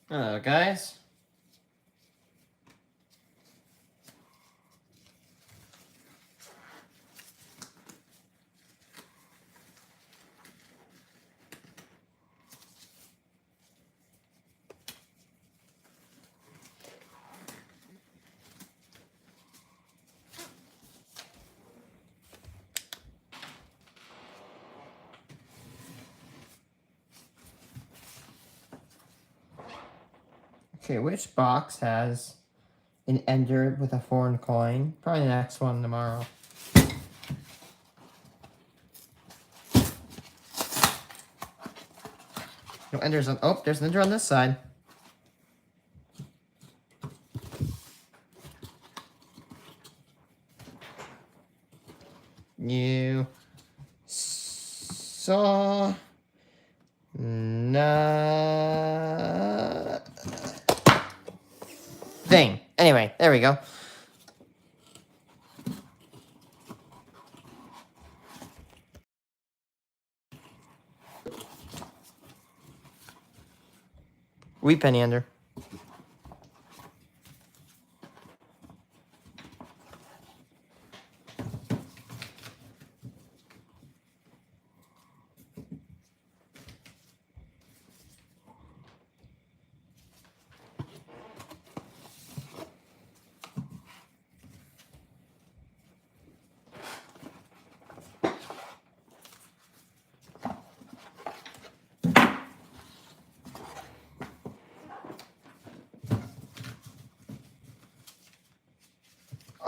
Hello, guys. Okay, which box has an ender with a foreign coin? Probably the next one tomorrow. No enders on. Oh, there's an ender on this side. You saw thing. Anyway, there we go. Wheat penny ender.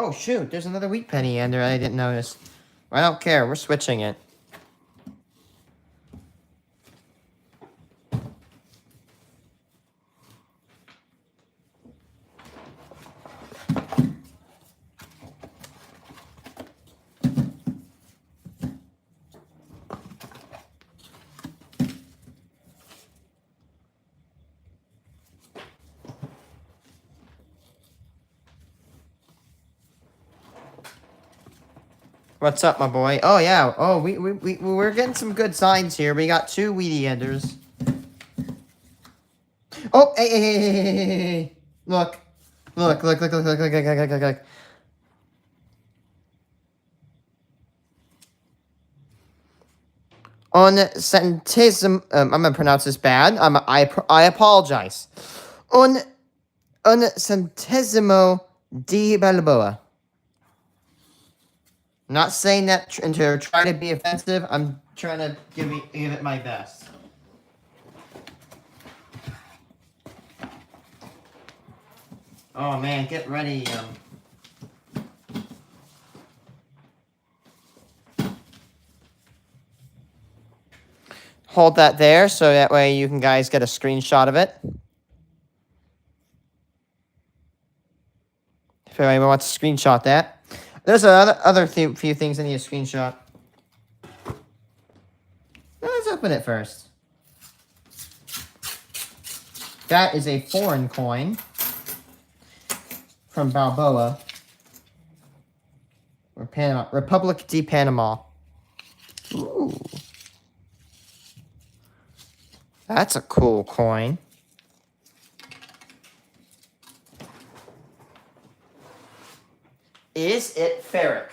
Oh shoot, there's another wheat penny ender I didn't notice. I don't care, we're switching it. What's up, my boy? Oh, yeah. Oh, we're getting some good signs here. We got two weedy enders. Oh, hey. Look. Look. On centesimo, I'm gonna pronounce this bad. I apologize. On centesimo di Balboa. Not saying that to try to be offensive. I'm trying to give it my best. Oh man, get ready. Hold that there so that way you can guys get a screenshot of it. If anyone wants to screenshot that. There's other few things I need to screenshot. Let's open it first. That is a foreign coin from Balboa. Or Panama. Republic de Panama. Ooh. That's a cool coin. Is it ferric?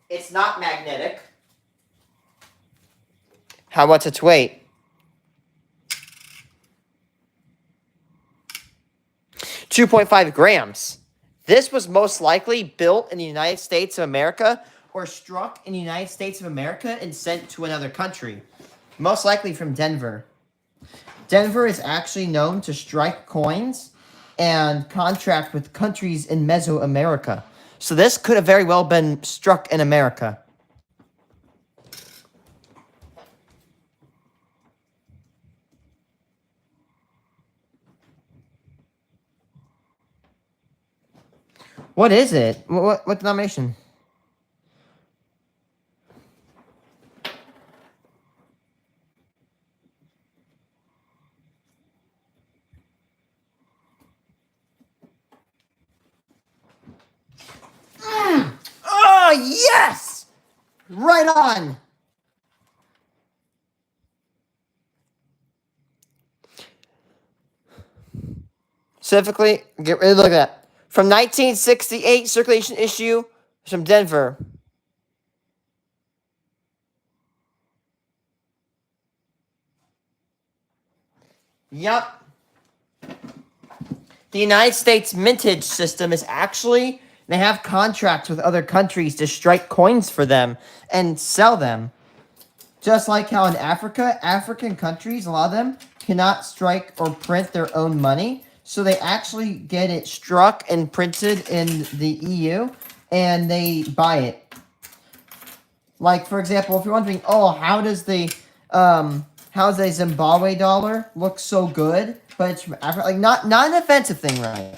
It's not magnetic. What's its weight? 2.5 grams. This was most likely built in the United States of America or struck in the United States of America and sent to another country. Most likely from Denver. Denver is actually known to strike coins and contract with countries in Mesoamerica. So this could have very well been struck in America. What is it? What denomination? Oh, yes! Right on! Specifically, look at that. From 1968, circulation issue from Denver. Yup. The United States mintage system is actually, they have contracts with other countries to strike coins for them and sell them. Just like how in Africa, African countries, a lot of them cannot strike or print their own money. So they actually get it struck and printed in the EU and they buy it. Like, for example, if you're wondering, oh, how does the Zimbabwe dollar look so good, but it's from Africa? Like, not an offensive thing, right?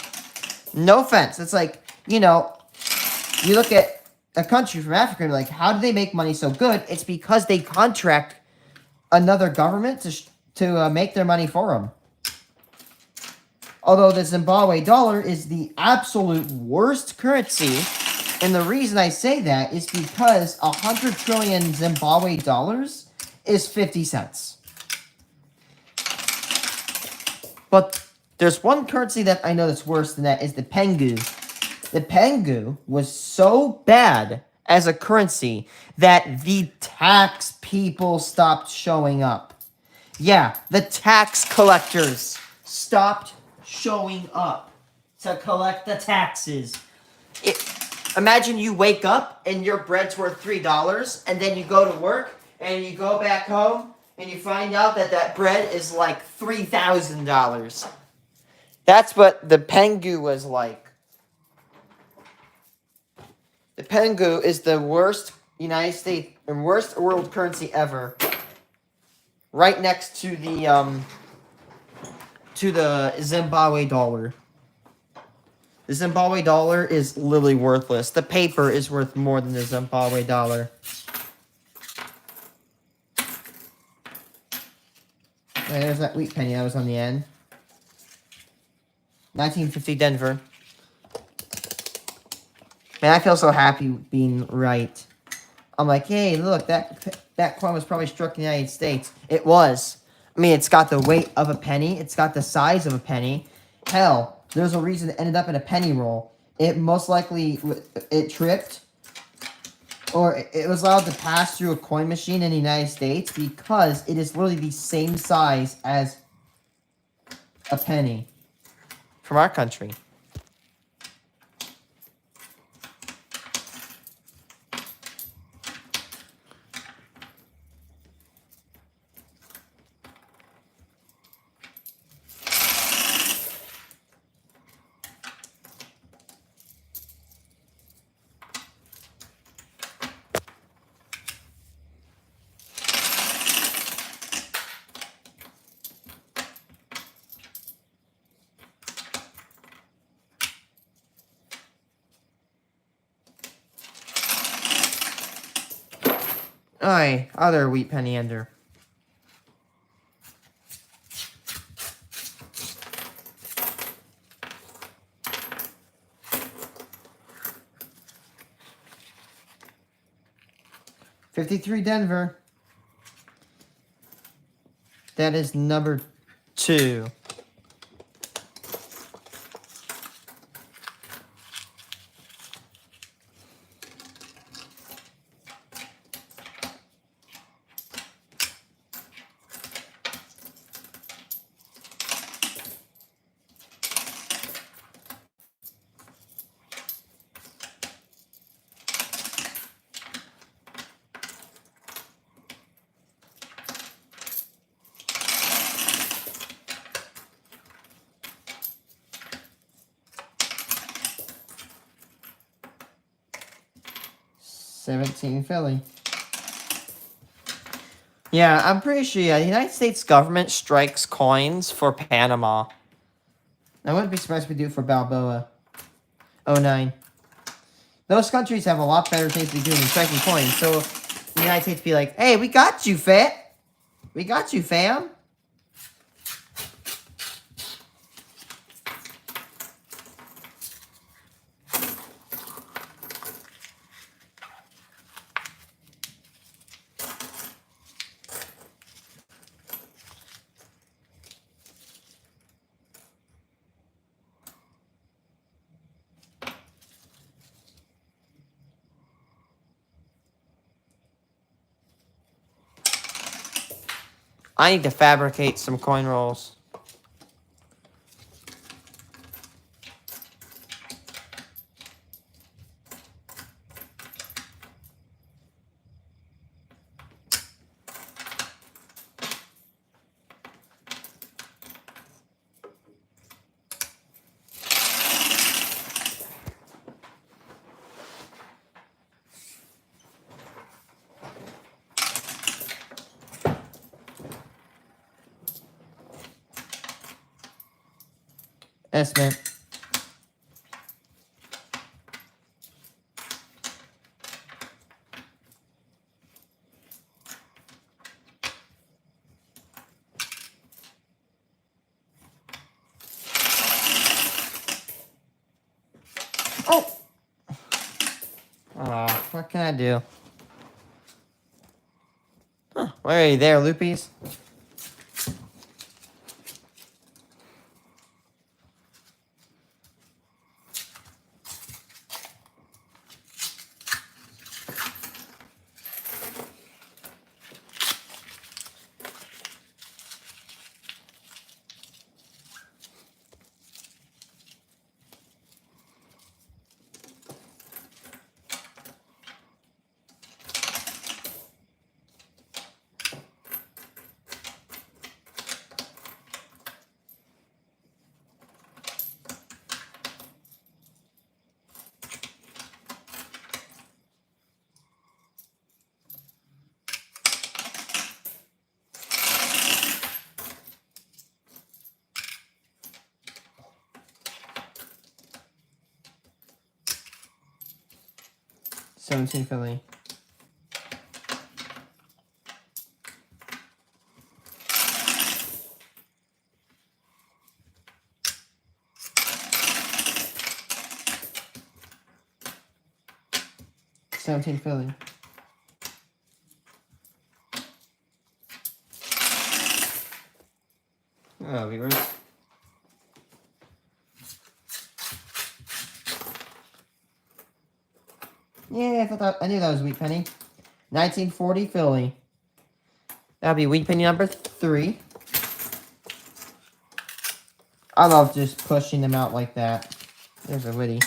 No offense. It's like, you look at a country from Africa, and like, how do they make money so good? It's because they contract another government to make their money for them. Although the Zimbabwe dollar is the absolute worst currency, and the reason I say that is because 100 trillion Zimbabwe dollars is 50 cents. But there's one currency that I know that's worse than that is the Pengu. The Pengu was so bad as a currency that the tax people stopped showing up. Yeah, the tax collectors stopped showing up to collect the taxes. Imagine you wake up and your bread's worth $3, and then you go to work and you go back home and you find out that bread is like $3,000. That's what the Pengu was like. The Pengu is the worst United States and worst world currency ever. Right next to the Zimbabwe dollar. The Zimbabwe dollar is literally worthless. The paper is worth more than the Zimbabwe dollar. There's that wheat penny that was on the end. 1950 Denver. Man, I feel so happy being right. I'm like, hey, look, that coin was probably struck in the United States. It was. I mean, it's got the weight of a penny. It's got the size of a penny. Hell, there's a reason it ended up in a penny roll. It most likely, it tripped. Or it was allowed to pass through a coin machine in the United States because it is literally the same size as a penny. From our country. Aye, other wheat penny ender. $53 Denver. That is number 2. $17 Philly. Yeah, I'm pretty sure the United States government strikes coins for Panama. I wouldn't be surprised if we do it for Balboa. 09. Those countries have a lot better things to be doing than striking coins. So the United States be like, hey, we got you, fat. We got you, fam. I need to fabricate some coin rolls. Yes, man. Oh! Aw, what can I do? Huh, where are you there, Loopies? $17 Philly. $17 Philly. Oh, viewers. Yeah, I knew that was Wheat Penny. 1940 Philly. That'll be Wheat Penny number 3. I love just pushing them out like that. There's a witty.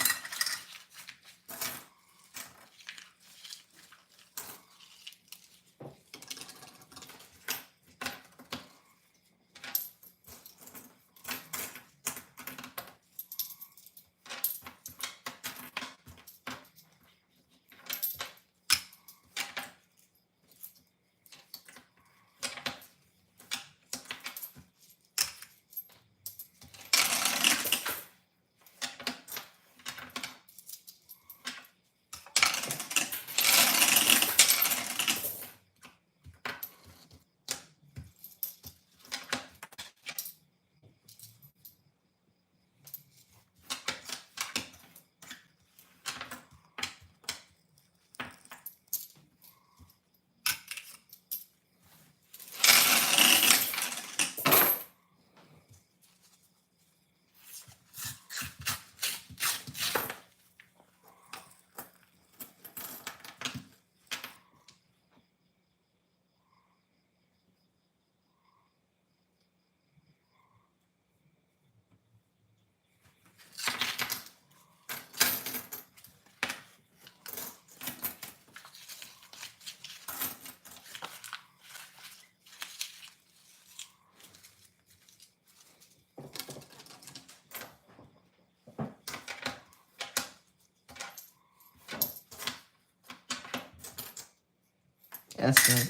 Yes, man.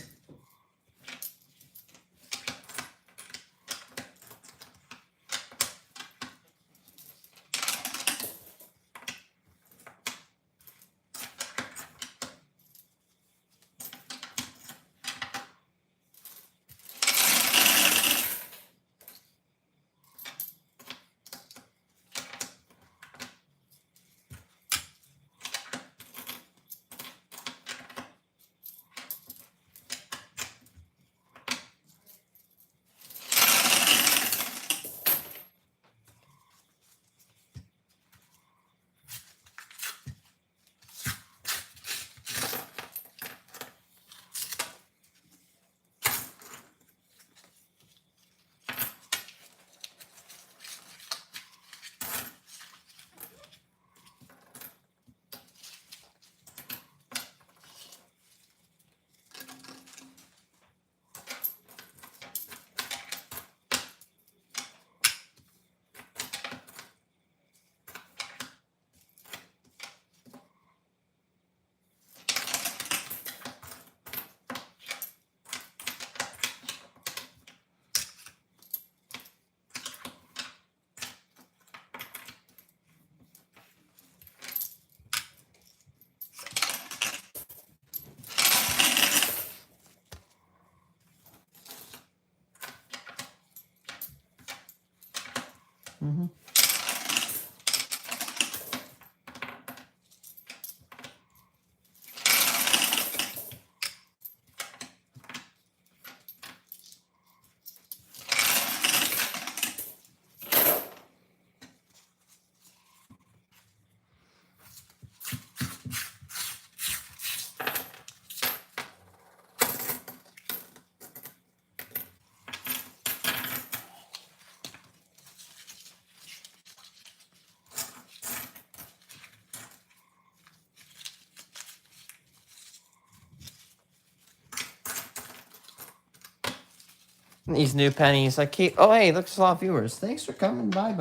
These new pennies. I keep. Oh, hey, looks a lot of viewers. Thanks for coming by.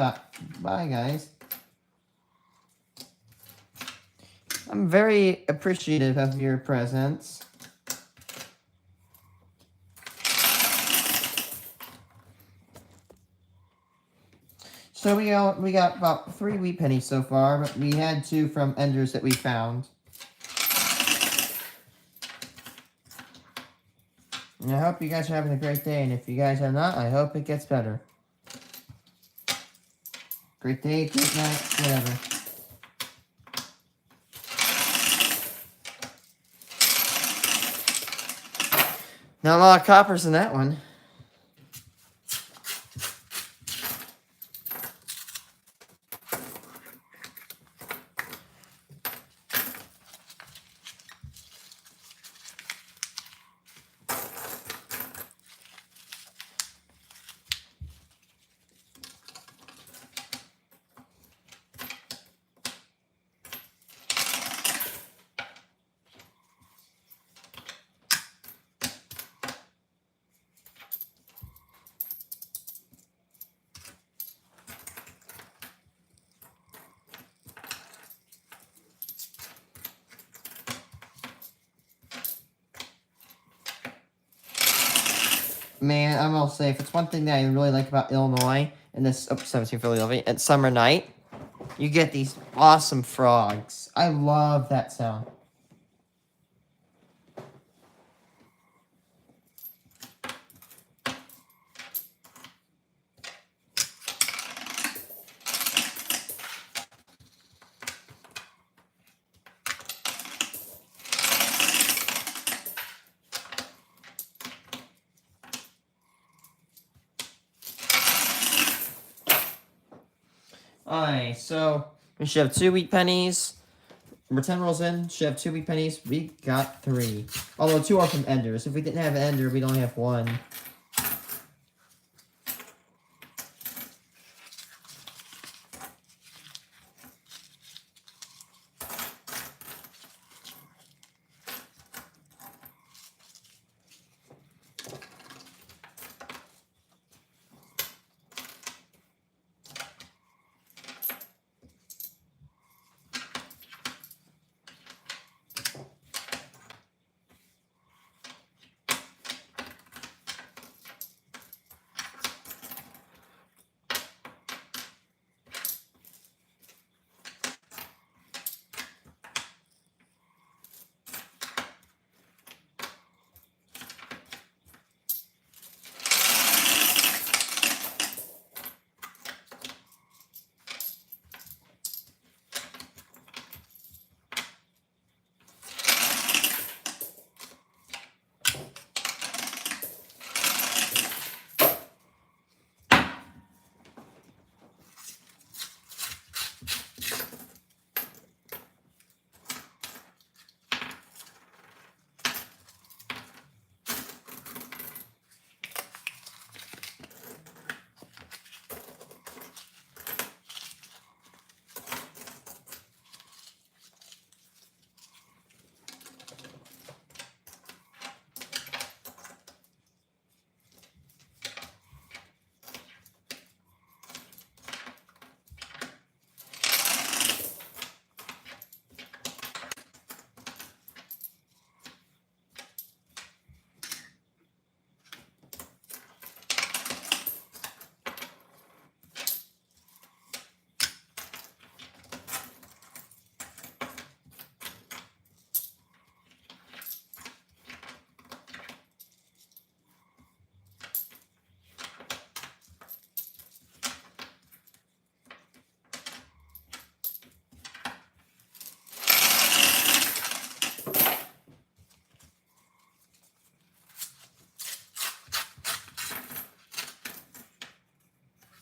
Bye, guys. I'm very appreciative of your presence. So we got about 3 wheat pennies so far, but we had 2 from Enders that we found. And I hope you guys are having a great day, and if you guys are not, I hope it gets better. Great day, great night, whatever. Not a lot of coppers in that one. Man, I'm gonna say, if it's one thing that I really like about Illinois, and this, 17 Philadelphia, at Summer Night, you get these awesome frogs. I love that sound. Alright, so we should have 2 wheat pennies. We're 10 rolls in, should have 2 wheat pennies. We got 3. Although 2 are from Enders. If we didn't have an Ender, we'd only have 1.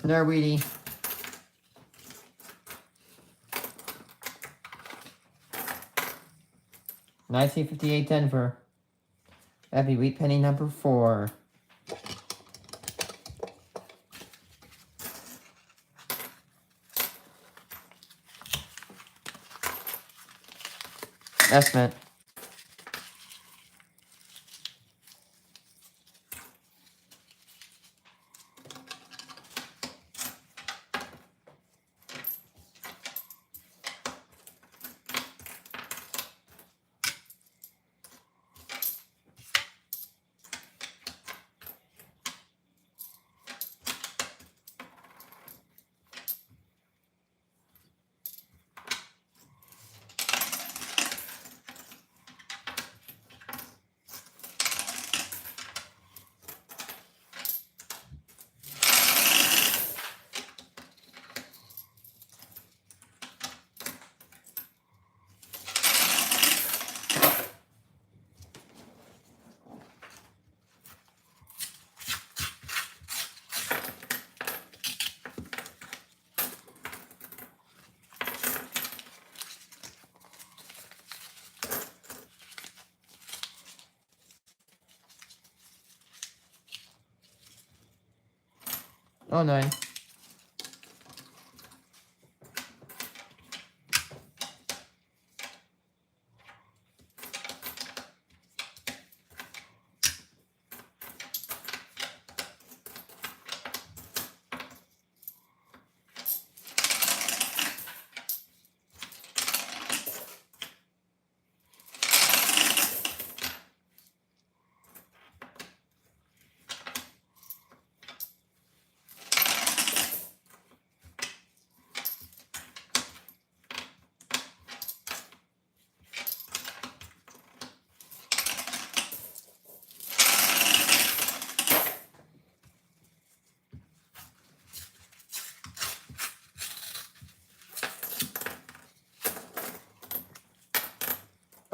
There, Weedy. $19.58 Denver. That'd be wheat penny number 4. Estimate. 09.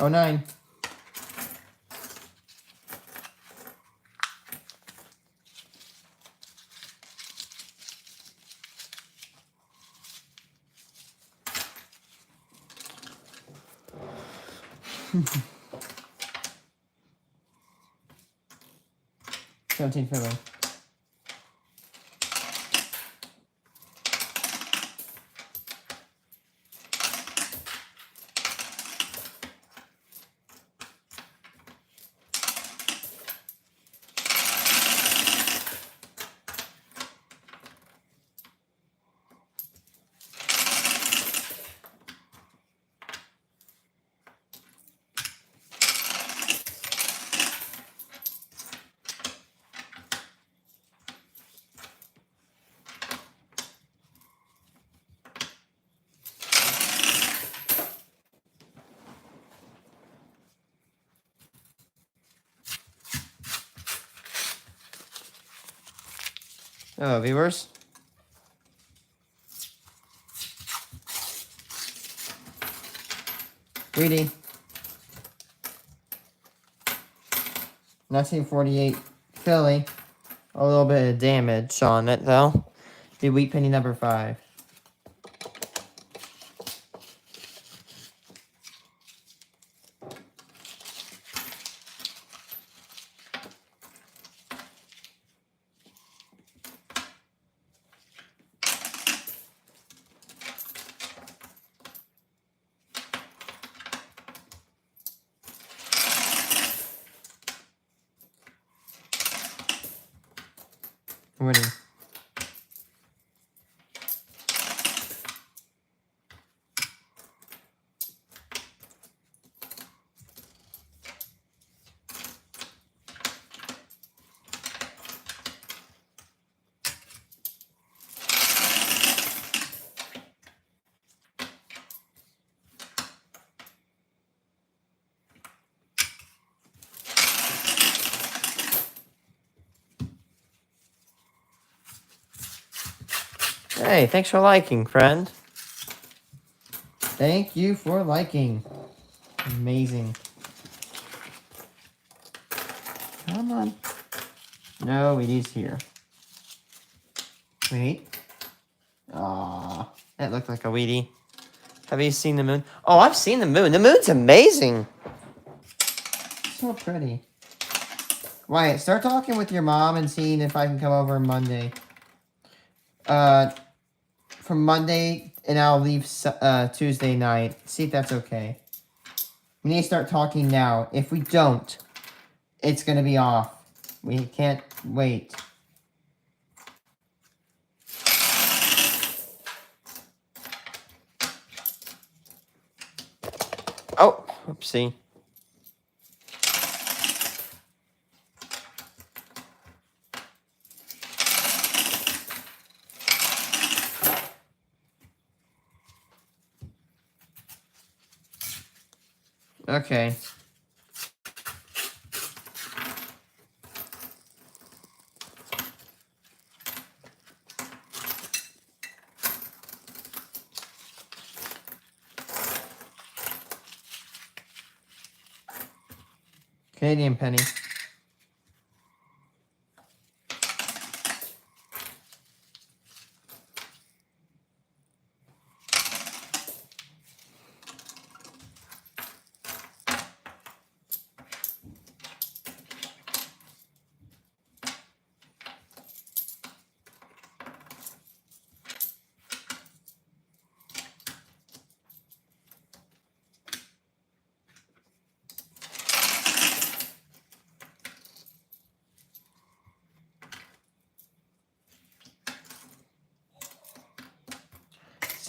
Oh, 09. $17 Philly. Oh, viewers. Greedy. 1948 Philly. A little bit of damage on it, though. The wheat penny number 5. Winning. Hey, thanks for liking, friend. Thank you for liking. Amazing. Come on. No, it is here. Wait. Aw, that looked like a Wheatie. Have you seen the moon? Oh, I've seen the moon. The moon's amazing. So pretty. Wyatt, start talking with your mom and seeing if I can come over Monday. From Monday, and I'll leave Tuesday night. See if that's okay. We need to start talking now. If we don't, it's going to be off. We can't wait. Oh, oopsie. Okay. Canadian penny.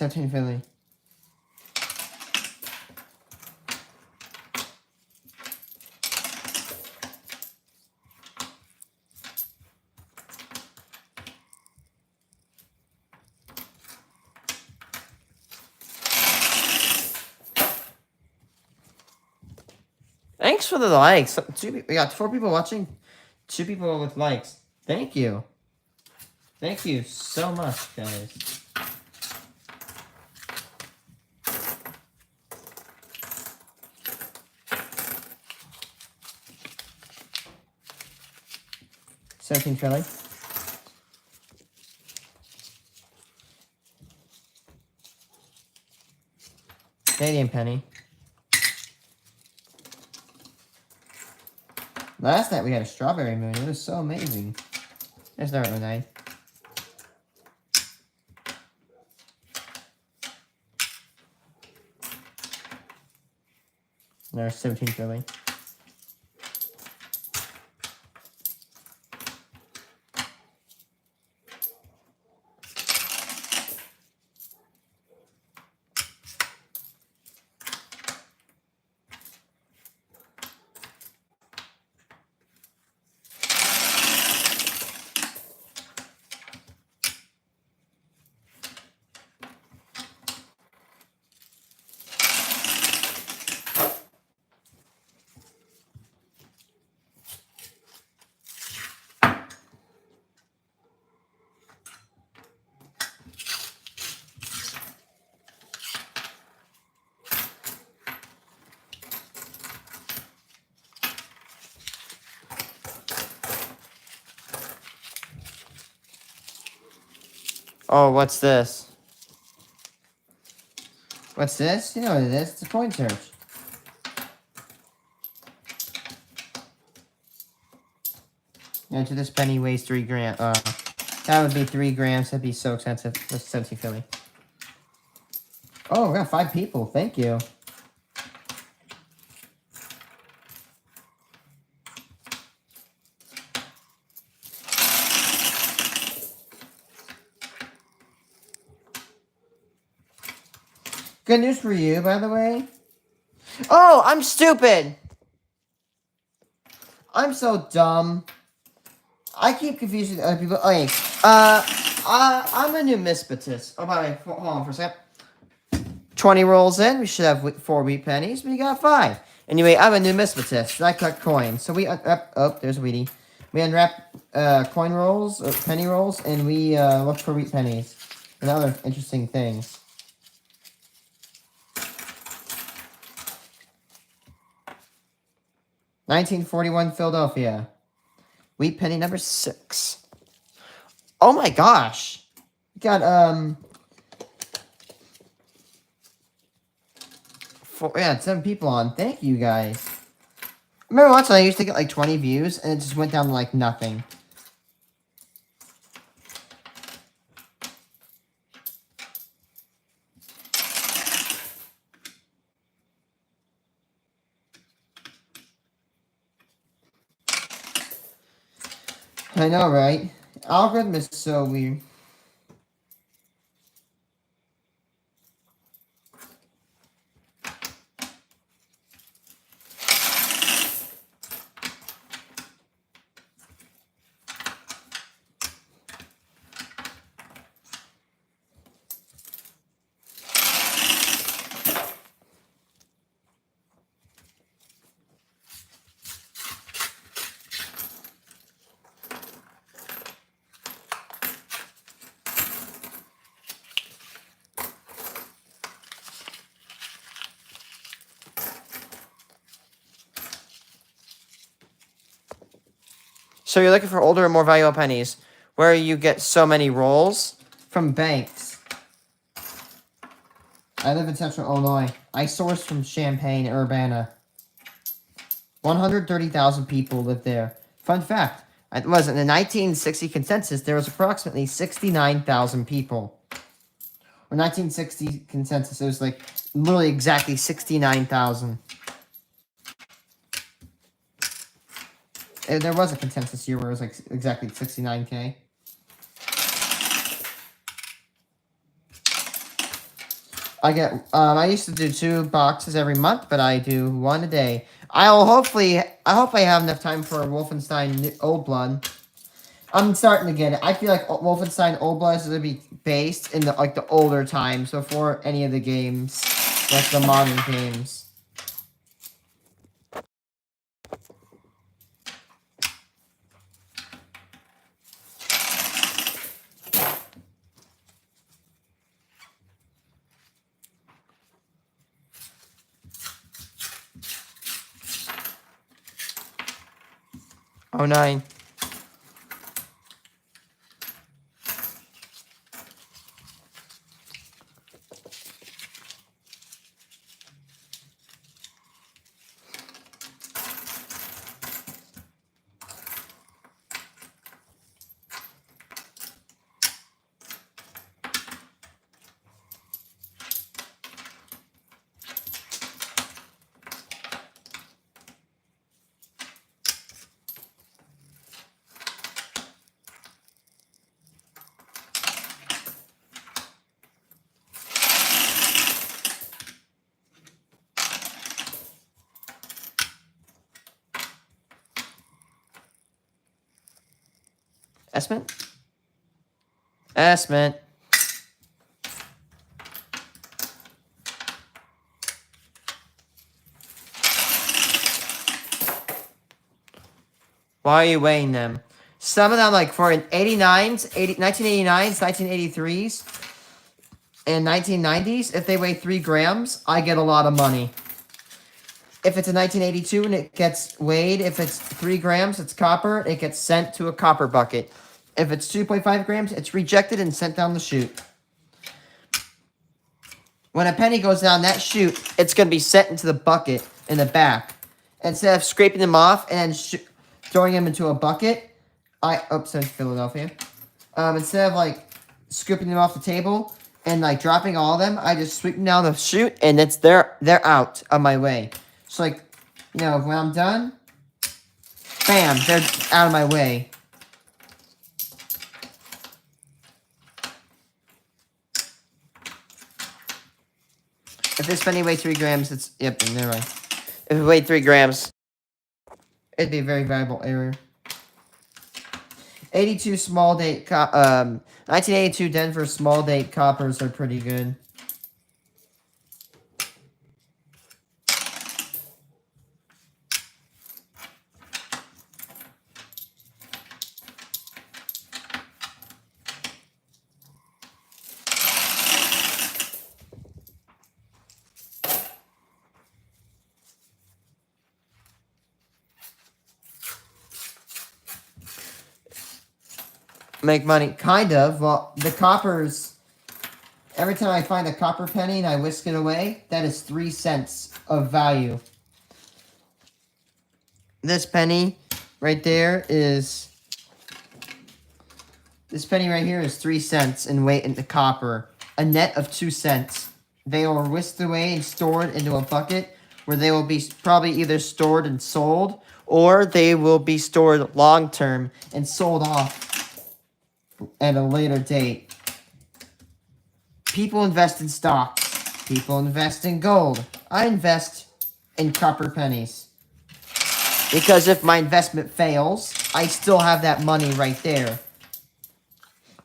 17 Philly. Thanks for the likes. We got 4 people watching, 2 people with likes. Thank you. Thank you so much, guys. $17 Philly. Canadian penny. Last night we had a strawberry moon. It was so amazing. There's the right night. There's 17 Philly. Oh, what's this? What's this? You know what it is. It's a coin search. Enter this penny weighs 3 grams. That would be 3 grams. That'd be so expensive. That's 17 Philly. Oh, we got 5 people. Thank you. Good news for you, by the way. Oh, I'm stupid. I'm so dumb. I keep confusing other people. Okay, I'm a numismatist. Oh, by the way, hold on for a second. 20 rolls in, we should have 4 wheat pennies. We got 5. Anyway, I'm a numismatist. I collect coins. So we unwrap. Oh, there's a Wheatie. We unwrap coin rolls, penny rolls, and we look for wheat pennies and other interesting things. $19.41 Philadelphia. Wheat penny number 6. Oh my gosh. We got 7 people on. Thank you guys. Remember once I used to get like 20 views and it just went down to like nothing. I know, right? Algorithm is so weird. So you're looking for older and more valuable pennies, where you get so many rolls from banks. I live in Central Illinois. I source from Champaign, Urbana. 130,000 people live there. Fun fact, it was in the 1960 consensus, there was approximately 69,000 people. Or 1960 consensus, it was like literally exactly 69,000. There was a consensus year where it was like exactly 69K. I used to do 2 boxes every month, but I do 1 a day. I hope I have enough time for Wolfenstein Old Blood. I'm starting to get it. I feel like Wolfenstein Old Blood is going to be based in the older times before any of the games, like the modern games. Oh, 9. Esmond? Esmond. Why are you weighing them? Some of them, like for 1989s, 1983s, and 1990s, if they weigh 3 grams, I get a lot of money. If it's a 1982 and it gets weighed, if it's 3 grams, it's copper, it gets sent to a copper bucket. If it's 2.5 grams, it's rejected and sent down the chute. When a penny goes down that chute, it's going to be sent into the bucket in the back. Instead of scraping them off and then throwing them into a bucket, sorry, Philadelphia. Instead of like scooping them off the table and like dropping all of them, I just sweep them down the chute and they're out of my way. So like, you know, when I'm done, bam, they're out of my way. If this penny weighs 3 grams, it's, yep, never mind. If it weighed 3 grams, it'd be a very valuable area. 82 small date, 1982 Denver small date coppers are pretty good. Make money, kind of. Well, the coppers, every time I find a copper penny and I whisk it away, that is 3 cents of value. This penny right there is, this penny right here is 3 cents in weight in the copper. A net of 2 cents. They are whisked away and stored into a bucket where they will be probably either stored and sold, or they will be stored long term and sold off at a later date. People invest in stocks. People invest in gold. I invest in copper pennies. Because if my investment fails, I still have that money right there.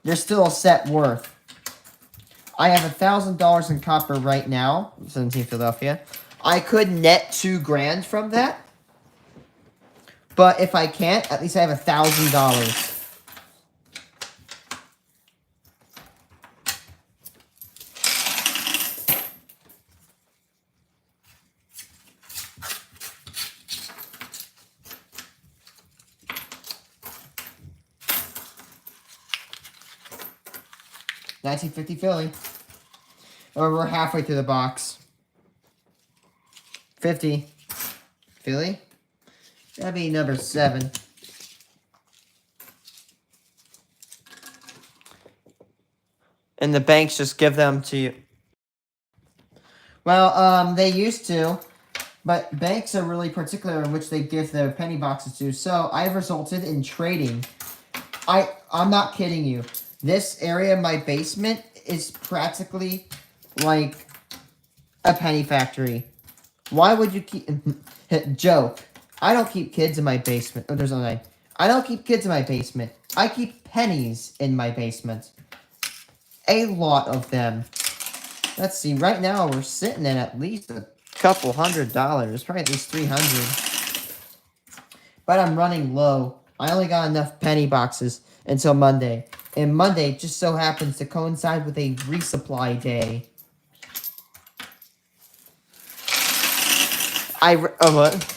There's still a set worth. I have $1,000 in copper right now, 17 Philadelphia. I could net 2 grand from that. But if I can't, at least I have $1,000. $19.50 Philly. Or we're halfway through the box. 50 Philly. That'd be number 7. And the banks just give them to you. Well, they used to, but banks are really particular in which they give their penny boxes to. So I've resulted in trading. I'm not kidding you. This area of my basement is practically like a penny factory. Why would you keep... Joke. I don't keep kids in my basement. Oh, there's a line. I don't keep kids in my basement. I keep pennies in my basement. A lot of them. Let's see. Right now, we're sitting at least a couple $100. Probably at least 300. But I'm running low. I only got enough penny boxes until Monday. And Monday just so happens to coincide with a resupply day. What?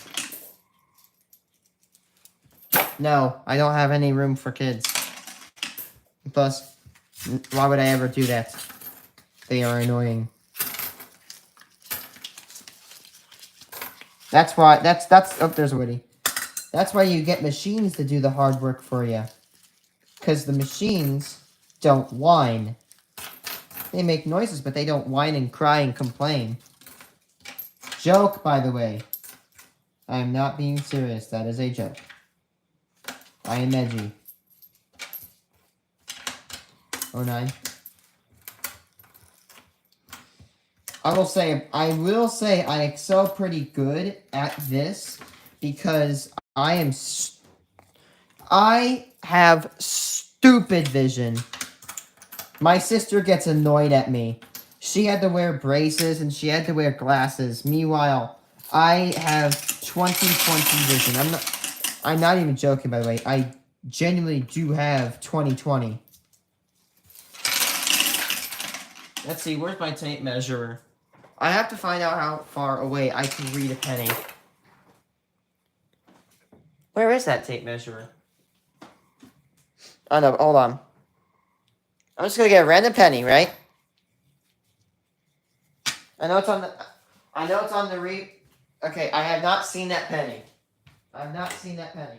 No, I don't have any room for kids. Plus, why would I ever do that? They are annoying. That's why, oh, there's a Woody. That's why you get machines to do the hard work for you. Because the machines don't whine. They make noises, but they don't whine and cry and complain. Joke, by the way. I am not being serious. That is a joke. I am edgy. 09. I will say I excel pretty good at this because I have stupid vision. My sister gets annoyed at me. She had to wear braces and she had to wear glasses. Meanwhile, I have 20/20 vision. I'm not even joking, by the way. I genuinely do have 20/20. Let's see, where's my tape measure? I have to find out how far away I can read a penny. Where is that tape measure? Oh no, hold on. I'm just gonna get a random penny, right? I know it's on the Okay, I have not seen that penny. I have not seen that penny.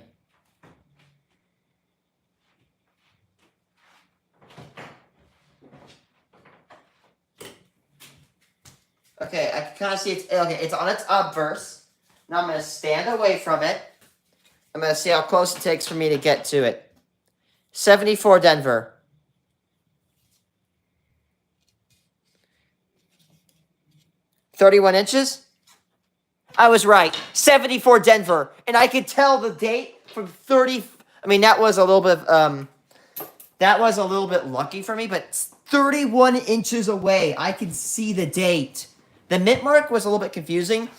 Okay, I can kind of see it's on its obverse. Now I'm going to stand away from it. I'm going to see how close it takes for me to get to it. 74 Denver. (31 inches). I was right. 74 Denver. And I could tell the date from 30... I mean, that was a little bit... that was a little bit lucky for me, but 31 inches away, I could see the date. The mint mark was a little bit confusing.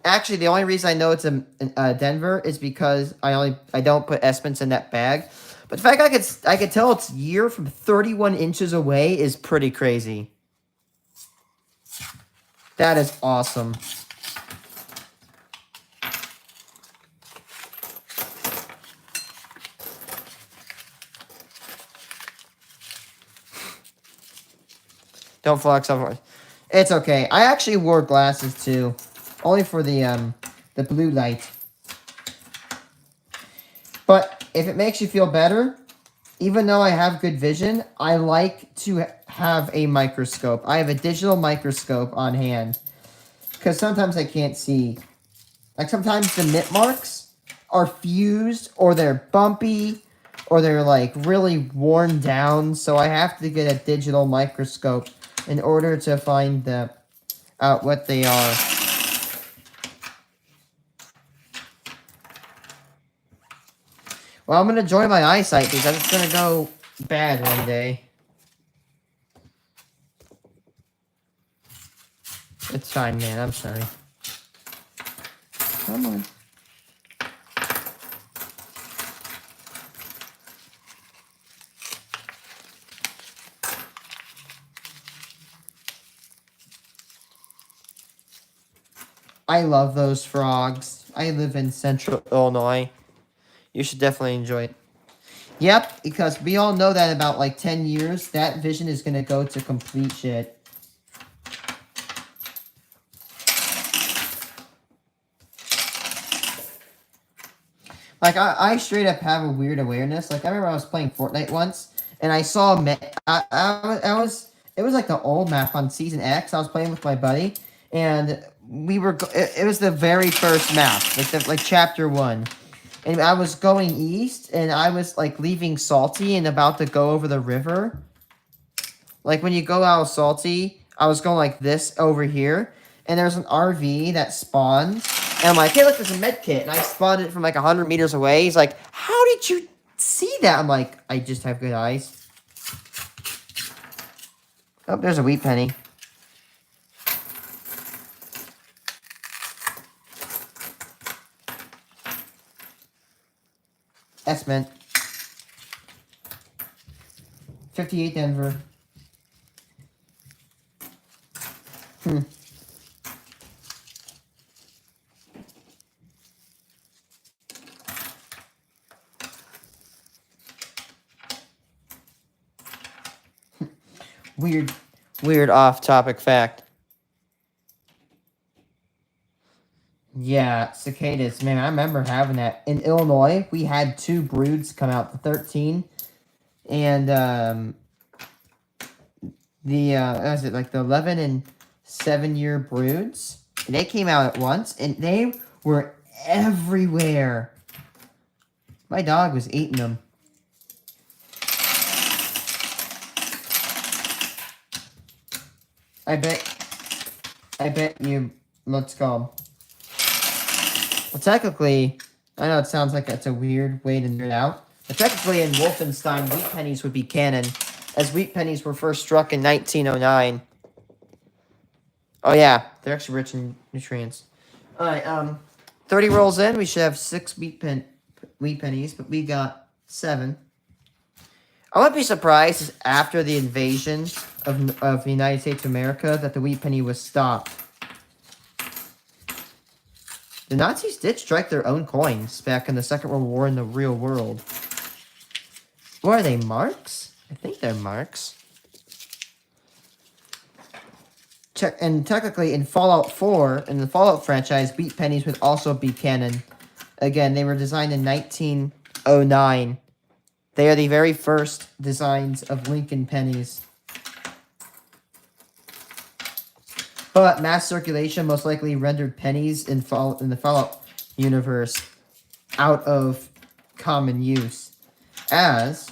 Actually, the only reason I know it's in Denver is because I don't put Espence in that bag. But the fact I could tell its year from 31 inches away is pretty crazy. That is awesome. Don't flex over. It's okay. I actually wore glasses too, only for the blue light. But if it makes you feel better, even though I have good vision, I like to have a microscope. I have a digital microscope on hand because sometimes I can't see. Like sometimes the nip marks are fused or they're bumpy or they're like really worn down. So I have to get a digital microscope in order to find out what they are. Well, I'm going to enjoy my eyesight because it's going to go bad one day. It's fine, man. I'm sorry. Come on. I love those frogs. I live in Central Illinois. You should definitely enjoy it. Yep, because we all know that in about like 10 years, that vision is going to go to complete shit. Like, I straight up have a weird awareness. Like, I remember I was playing Fortnite once, and I saw it was like the old map on Season X. I was playing with my buddy, and it was the very first map, like Chapter 1. And I was going east, and I was, like, leaving Salty and about to go over the river. Like, when you go out of Salty, I was going like this over here. and there's an RV that spawns. And I'm like, hey, look, there's a med kit. And I spotted it from like 100 meters away. He's like, how did you see that? I'm like, I just have good eyes. Oh, there's a wheat penny. S-Mint. 58 Denver. Weird off-topic fact. Yeah, cicadas. Man, I remember having that. In Illinois, we had 2 broods come out, the 13. And, what was it, like the 11 and 7-year broods? And they came out at once, and they were everywhere. My dog was eating them. I bet you, let's go. Well, technically, I know it sounds like that's a weird way to nerd out, but technically in Wolfenstein, wheat pennies would be canon, as wheat pennies were first struck in 1909. Oh yeah, they're actually rich in nutrients. Alright, 30 rolls in, we should have 6 wheat pennies, but we got 7. I wouldn't be surprised after the invasion of the United States of America that the wheat penny was stopped. The Nazis did strike their own coins back in the Second World War in the real world. What are they, marks? I think they're marks. And technically in Fallout 4, in the Fallout franchise, wheat pennies would also be canon. Again, they were designed in 1909. They are the very first designs of Lincoln pennies. But mass circulation most likely rendered pennies in the Fallout universe out of common use. As,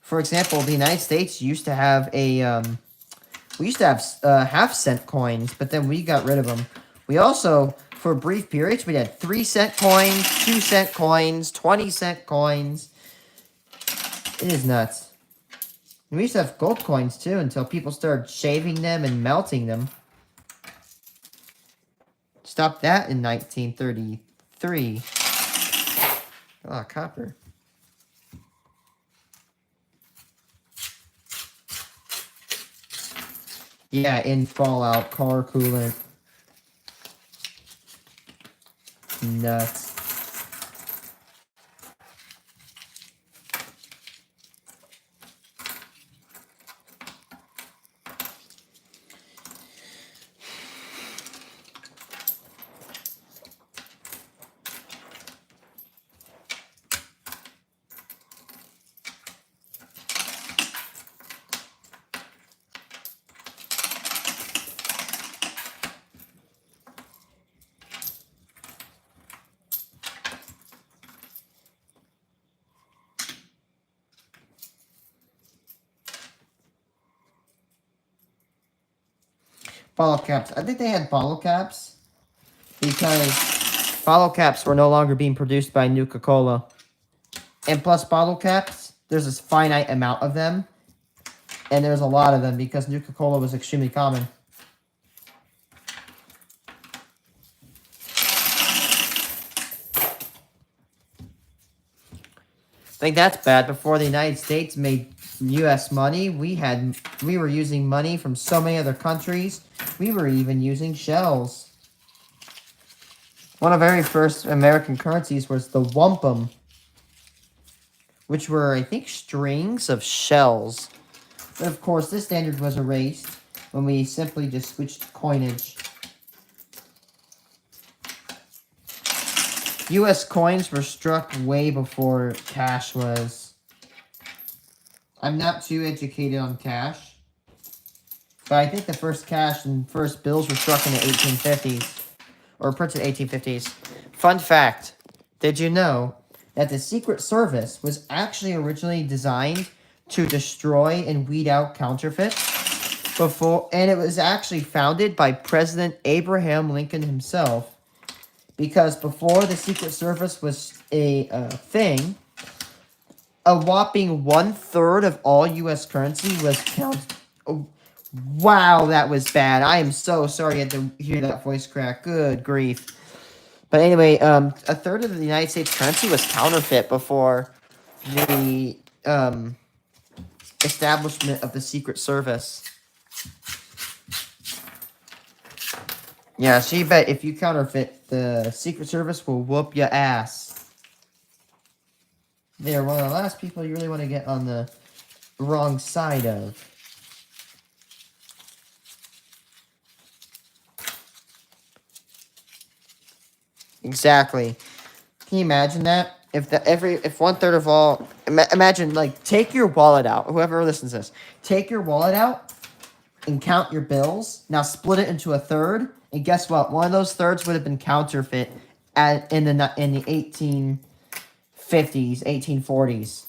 for example, the United States used to have we used to have half-cent coins, but then we got rid of them. We also, for brief periods, we had 3-cent coins, 2-cent coins, 20-cent coins. It is nuts. And we used to have gold coins, too, until people started shaving them and melting them. Stopped that in 1933. Oh, copper. Yeah, in Fallout, car coolant. Nuts. Bottle caps. I think they had bottle caps because bottle caps were no longer being produced by Nuka-Cola. And plus bottle caps, there's this finite amount of them. And there's a lot of them because Nuka-Cola was extremely common. I think that's bad. Before the United States made U.S. money, we were using money from so many other countries. We were even using shells. One of the very first American currencies was the wampum, which were, I think, strings of shells. But of course, this standard was erased when we simply just switched coinage. U.S. coins were struck way before cash was. I'm not too educated on cash, but I think the first cash and first bills were struck in the 1850s, or printed 1850s. Fun fact, did you know that the Secret Service was actually originally designed to destroy and weed out counterfeits? and it was actually founded by President Abraham Lincoln himself, because before the Secret Service was a thing, a whopping 1/3 of all U.S. currency was counted. Oh, wow, that was bad. I am so sorry you had to hear that voice crack. Good grief. But anyway, 1/3 of the United States currency was counterfeit before the establishment of the Secret Service. Yeah, so you bet if you counterfeit, the Secret Service will whoop your ass. They're one of the last people you really want to get on the wrong side of. Exactly. Can you imagine that? If 1/3 of all, imagine, like, take your wallet out. Whoever listens to this, take your wallet out and count your bills. Now split it into a third, and guess what? One of those thirds would have been counterfeit in the 1850s, 1840s.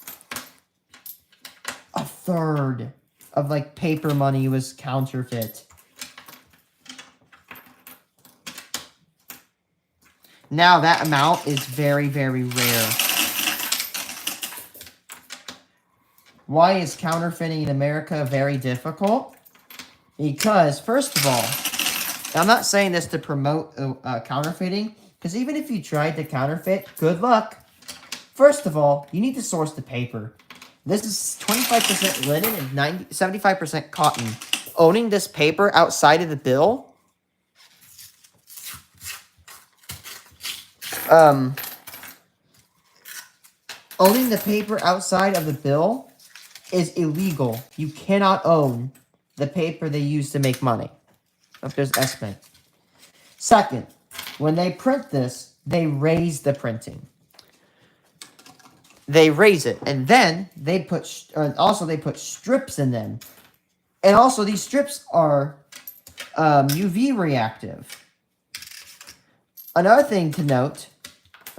A third of, like, paper money was counterfeit. Now that amount is very, very rare. Why is counterfeiting in America very difficult? Because, first of all, I'm not saying this to promote counterfeiting, because even if you tried to counterfeit, good luck. First of all, you need to source the paper. This is 25% linen and 75% cotton. Owning this paper outside of the bill, owning the paper outside of the bill is illegal. You cannot own the paper they use to make money. If there's estimate. Second, when they print this, they raise the printing. They raise it, and then they put strips in them, and also these strips are UV reactive. Another thing to note,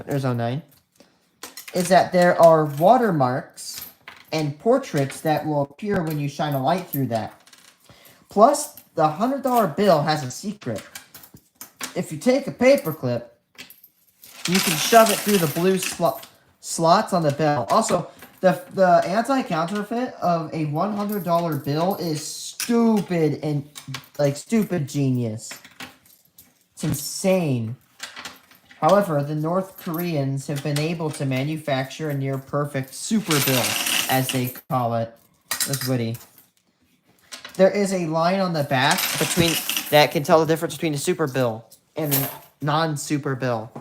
there's 09, is that there are watermarks and portraits that will appear when you shine a light through that. Plus, the $100 bill has a secret. If you take a paper clip, you can shove it through the blue slots on the bill. Also, the anti-counterfeit of a $100 bill is stupid and, like, stupid genius. It's insane. However, the North Koreans have been able to manufacture a near-perfect super bill, as they call it. That's witty. There is a line on the back that can tell the difference between a super bill and a non-super bill.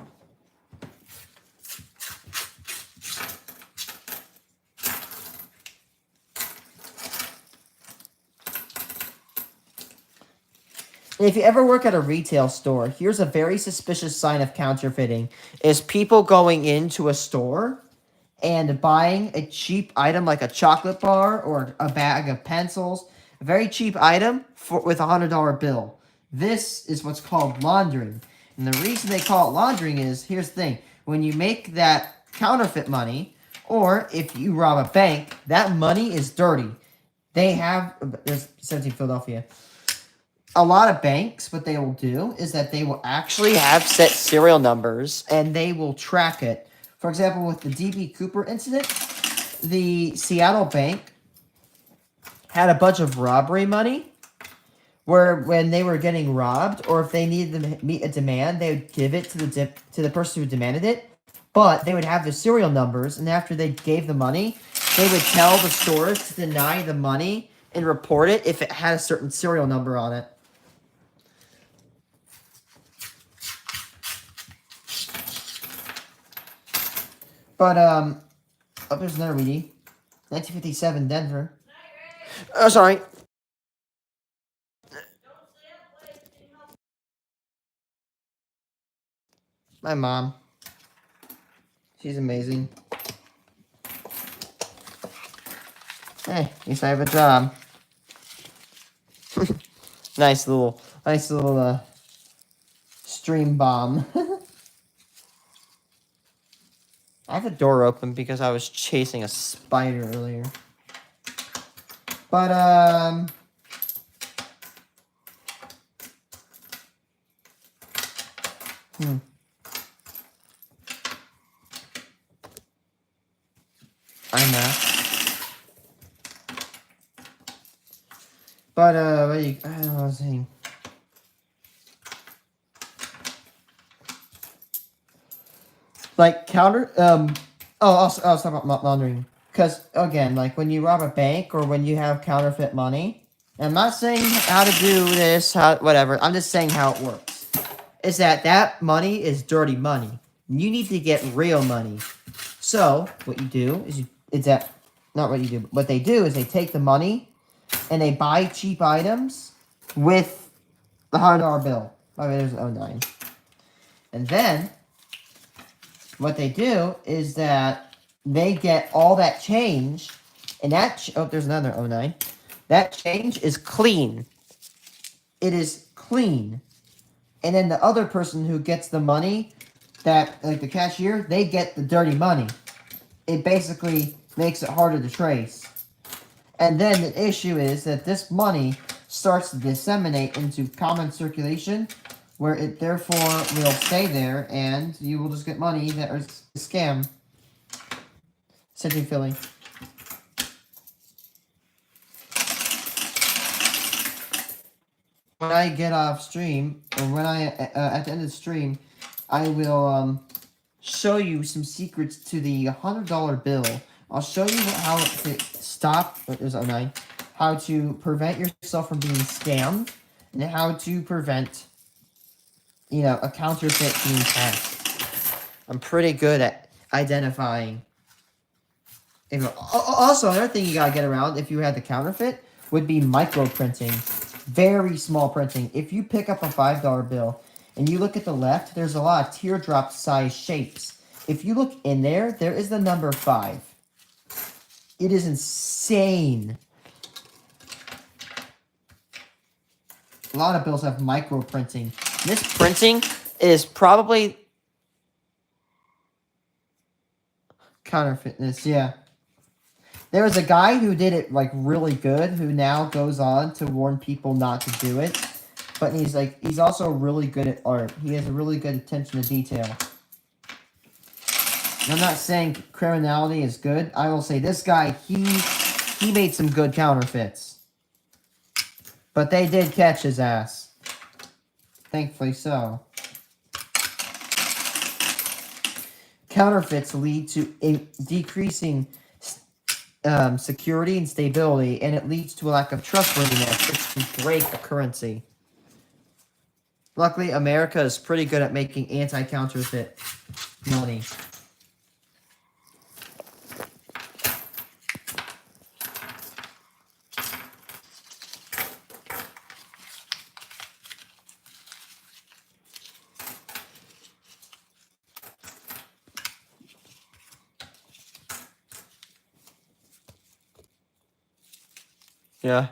If you ever work at a retail store, here's a very suspicious sign of counterfeiting, is people going into a store and buying a cheap item like a chocolate bar or a bag of pencils, a very cheap item with a $100 bill. This is what's called laundering. And the reason they call it laundering is, here's the thing, when you make that counterfeit money, or if you rob a bank, that money is dirty. There's 17 Philadelphia. A lot of banks, what they will do is that they will actually have set serial numbers and they will track it. For example, with the D.B. Cooper incident, the Seattle bank had a bunch of robbery money where when they were getting robbed, or if they needed to meet a demand, they would give it to the person who demanded it, but they would have the serial numbers, and after they gave the money, they would tell the stores to deny the money and report it if it had a certain serial number on it. But, oh, there's another Wheatie. 1957, Denver. Oh, sorry. My mom. She's amazing. Hey, at least I have a job. Nice little, stream bomb. I have the door open because I was chasing a spider earlier. But, I know. But what do you, I don't know what I was saying. Like counter I was talking about laundering. Because again, like when you rob a bank or when you have counterfeit money, and I'm not saying how to do this, how whatever. I'm just saying how it works. Is that money is dirty money. You need to get real money. So what you do is that not what you do. But what they do is they take the money and they buy cheap items with the $100 bill. I mean, there's an 09. And then what they do is that they get all that change, and that there's another 09. That change is clean. It is clean. And then the other person who gets the money, that like the cashier, they get the dirty money. It basically makes it harder to trace. And then the issue is that this money starts to disseminate into common circulation, where it therefore will stay there, and you will just get money that is a scam. City Philly. When I get off stream, or when I at the end of the stream, I will show you some secrets to the $100 bill. I'll show you how to stop. There's 09. How to prevent yourself from being scammed, and how to prevent, a counterfeit being passed. I'm pretty good at identifying. Also, another thing you gotta get around if you had the counterfeit would be micro printing. Very small printing. If you pick up a $5 bill and you look at the left, there's a lot of teardrop size shapes. If you look in there, there is the number 5. It is insane. A lot of bills have micro printing. This printing is probably counterfeitness, yeah. There was a guy who did it, like, really good, who now goes on to warn people not to do it. But he's also really good at art. He has a really good attention to detail. And I'm not saying criminality is good. I will say this guy, he made some good counterfeits. But they did catch his ass. Thankfully so. Counterfeits lead to a decreasing security and stability, and it leads to a lack of trustworthiness, which can break a currency. Luckily, America is pretty good at making anti-counterfeit money. Yeah.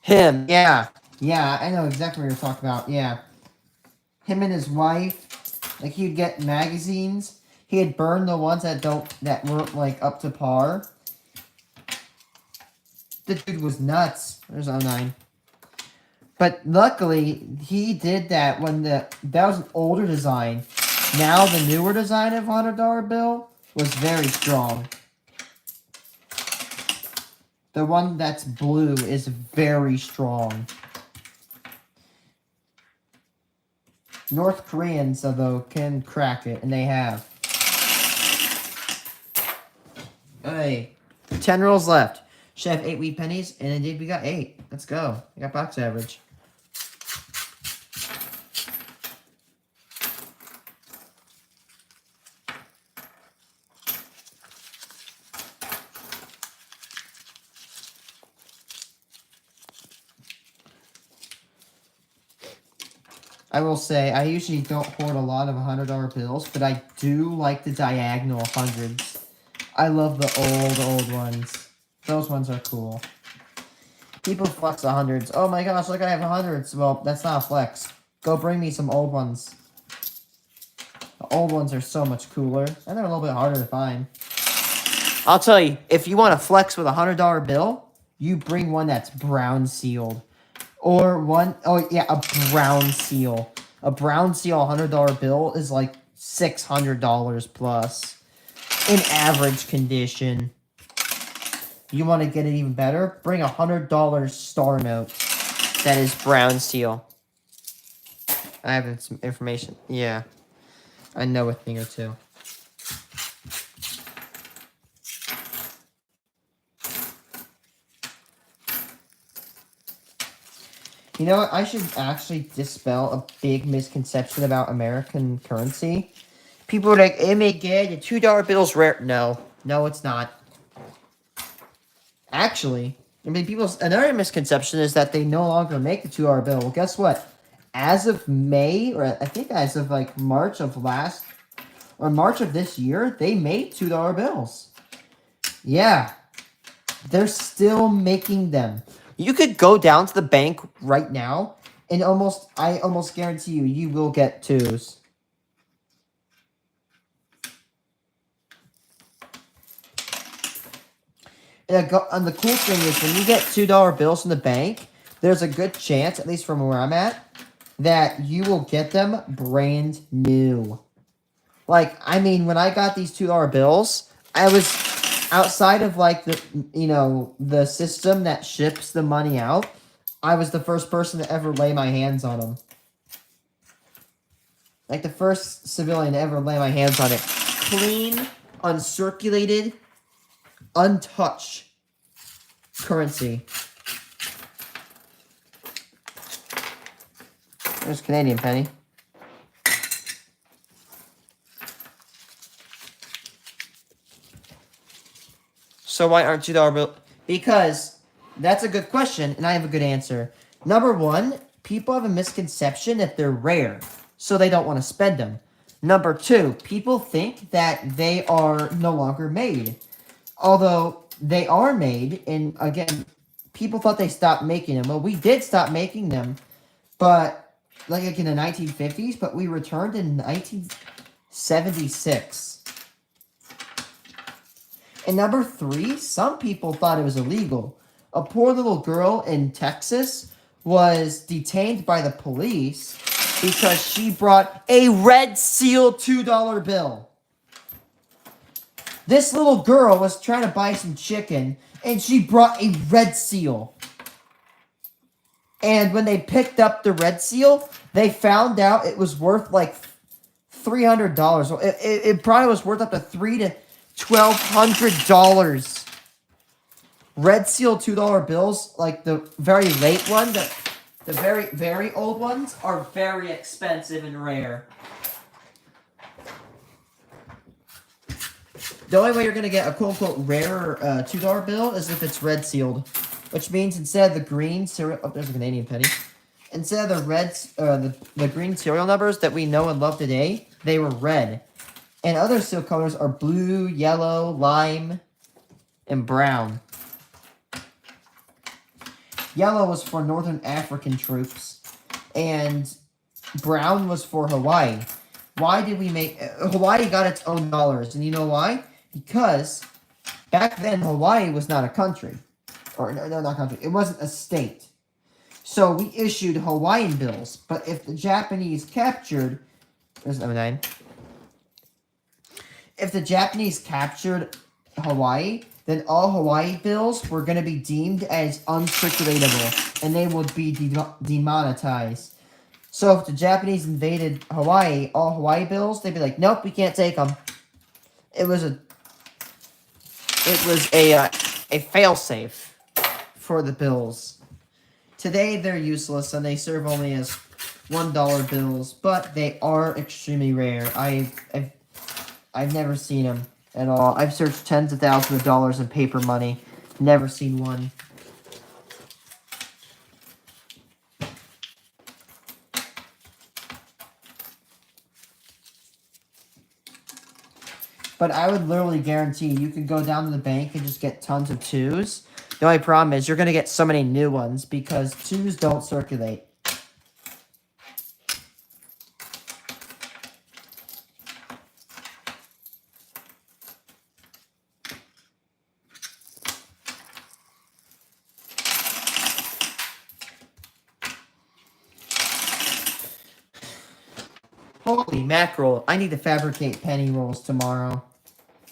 Him. Yeah. Yeah, I know exactly what you're talking about. Yeah. Him and his wife, like, he'd get magazines. He'd burn the ones that weren't, like, up to par. The dude was nuts. There's 09. But luckily, he did that when that was an older design. Now the newer design of $100 bill was very strong. The one that's blue is very strong. North Koreans, though, can crack it, and they have. Hey, 10 rolls left. Should have 8 wheat pennies, and indeed we got 8. Let's go. We got box average. I will say, I usually don't hoard a lot of $100 bills, but I do like the diagonal hundreds. I love the old ones. Those ones are cool. People flex the hundreds. Oh my gosh, look, I have hundreds. Well, that's not a flex. Go bring me some old ones. The old ones are so much cooler, and they're a little bit harder to find. I'll tell you, if you want to flex with a $100 bill, you bring one that's brown sealed. Or one, oh yeah, a brown seal. A brown seal $100 bill is like $600 plus in average condition. You want to get it even better? Bring $100 star note. That is brown seal. I have some information. Yeah. I know a thing or two. You know what? I should actually dispel a big misconception about American currency. People are like, oh my god, the $2 bill's rare. No. No, it's not. Actually, I mean, another misconception is that they no longer make the $2 bill. Well, guess what? As of May, or I think as of like March of this year, they made $2 bills. Yeah. They're still making them. You could go down to the bank right now, and I almost guarantee you will get twos. And the cool thing is when you get $2 bills from the bank, there's a good chance, at least from where I'm at, that you will get them brand new. Like, I mean, when I got these $2 bills, I was outside of like the system that ships the money out. I was the first person to ever lay my hands on them. Like the first civilian to ever lay my hands on it. Clean, uncirculated, untouched currency. There's Canadian penny. So why aren't $2 bills? Because that's a good question, and I have a good answer. Number one, people have a misconception that they're rare, so they don't want to spend them. Number two, people think that they are no longer made. Although they are made, and again, people thought they stopped making them. Well, we did stop making them, but like in the 1950s, but we returned in 1976. And number three, some people thought it was illegal. A poor little girl in Texas was detained by the police because she brought a red seal $2 bill. This little girl was trying to buy some chicken, and she brought a red seal. And when they picked up the red seal, they found out it was worth like $300. It probably was worth up to $300 to $1,200. Red seal $2 bills, like the very late one, the very, very old ones, are very expensive and rare. The only way you're going to get a quote-unquote rare $2 bill is if it's red sealed. Which means instead of the green serial... Oh, there's a Canadian penny. Instead of the green serial numbers that we know and love today, they were red. And other seal colors are blue, yellow, lime, and brown. Yellow was for Northern African troops, and brown was for Hawaii. Why did we make... Hawaii got its own dollars, and you know why? Because back then, Hawaii was not a country. Or, no, not a country. It wasn't a state. So we issued Hawaiian bills. But if the Japanese captured... There's number 9. If the Japanese captured Hawaii, then all Hawaii bills were going to be deemed as uncirculatable, and they would be demonetized. So if the Japanese invaded Hawaii, all Hawaii bills, they'd be like, nope, we can't take them. It was a failsafe for the bills. Today, they're useless, and they serve only as $1 bills, but they are extremely rare. I've never seen them at all. I've searched tens of thousands of dollars in paper money. Never seen one. But I would literally guarantee you could go down to the bank and just get tons of twos. The only problem is you're going to get so many new ones because twos don't circulate. Holy mackerel. I need to fabricate penny rolls tomorrow.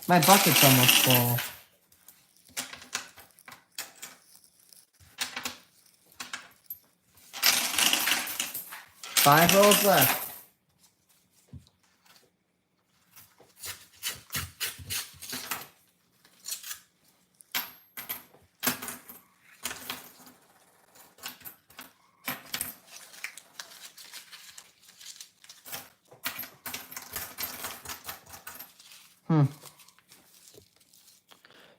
My bucket's almost full. Five rolls left.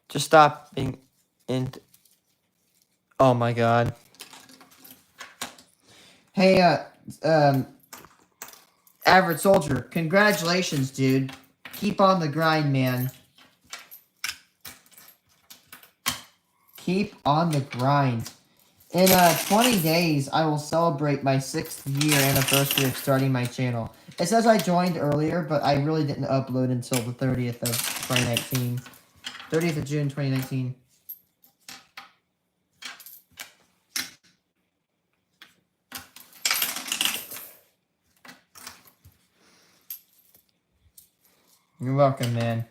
Just stop being in. Oh my god. Hey, Average Soldier, congratulations, dude. Keep on the grind, man. Keep on the grind. In 20 days, I will celebrate my 6th year anniversary of starting my channel. It says I joined earlier, but I really didn't upload until the 30th of 2019. 30th of June, 2019. You're welcome, man.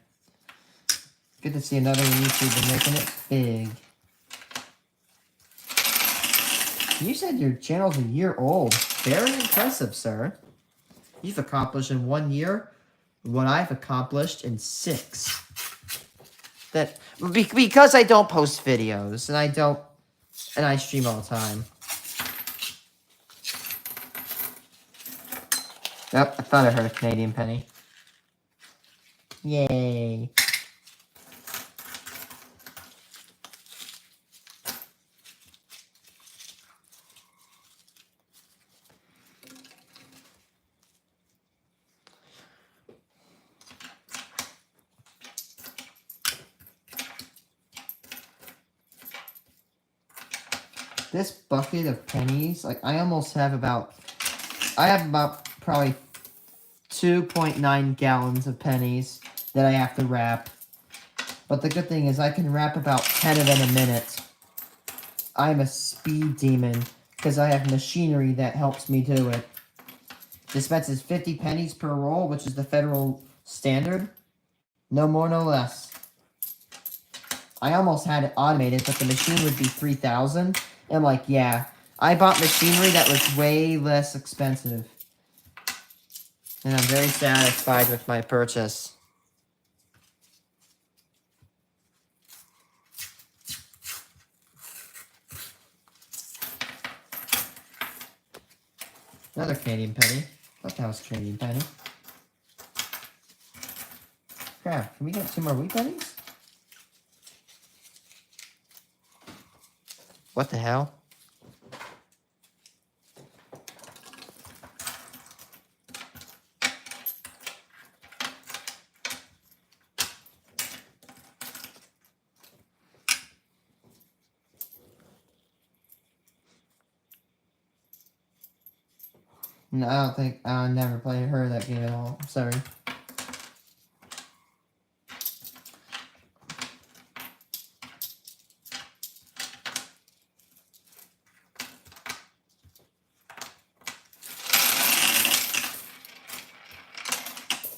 Good to see another YouTuber making it big. You said your channel's a year old. Very impressive, sir. You've accomplished in 1 year what I've accomplished in 6. That because I don't post videos and I stream all the time. Yep, I thought I heard a Canadian penny. Yay. This bucket of pennies, like I have about probably 2.9 gallons of pennies that I have to wrap. But the good thing is I can wrap about 10 of them a minute. I'm a speed demon because I have machinery that helps me do it. Dispenses 50 pennies per roll, which is the federal standard. No more, no less. I almost had it automated, but the machine would be 3,000. I'm like, yeah. I bought machinery that was way less expensive. And I'm very satisfied with my purchase. Another Canadian penny. I thought that was a Canadian penny. Crap, can we get 2 more wheat pennies? What the hell? No, I don't think I never heard that game at all. I'm sorry.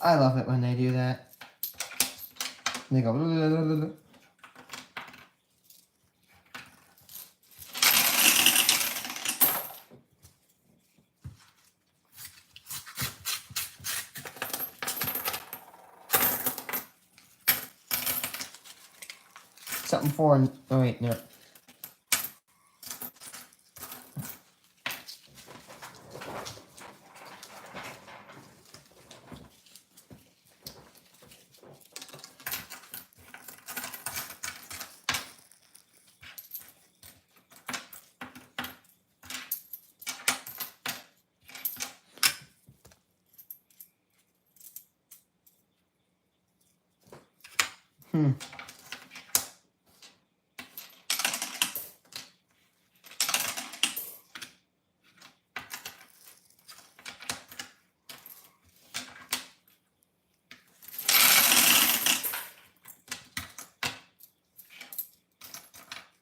I love it when they do that. They go. Blah, blah, blah, blah. Something foreign. Oh wait, no.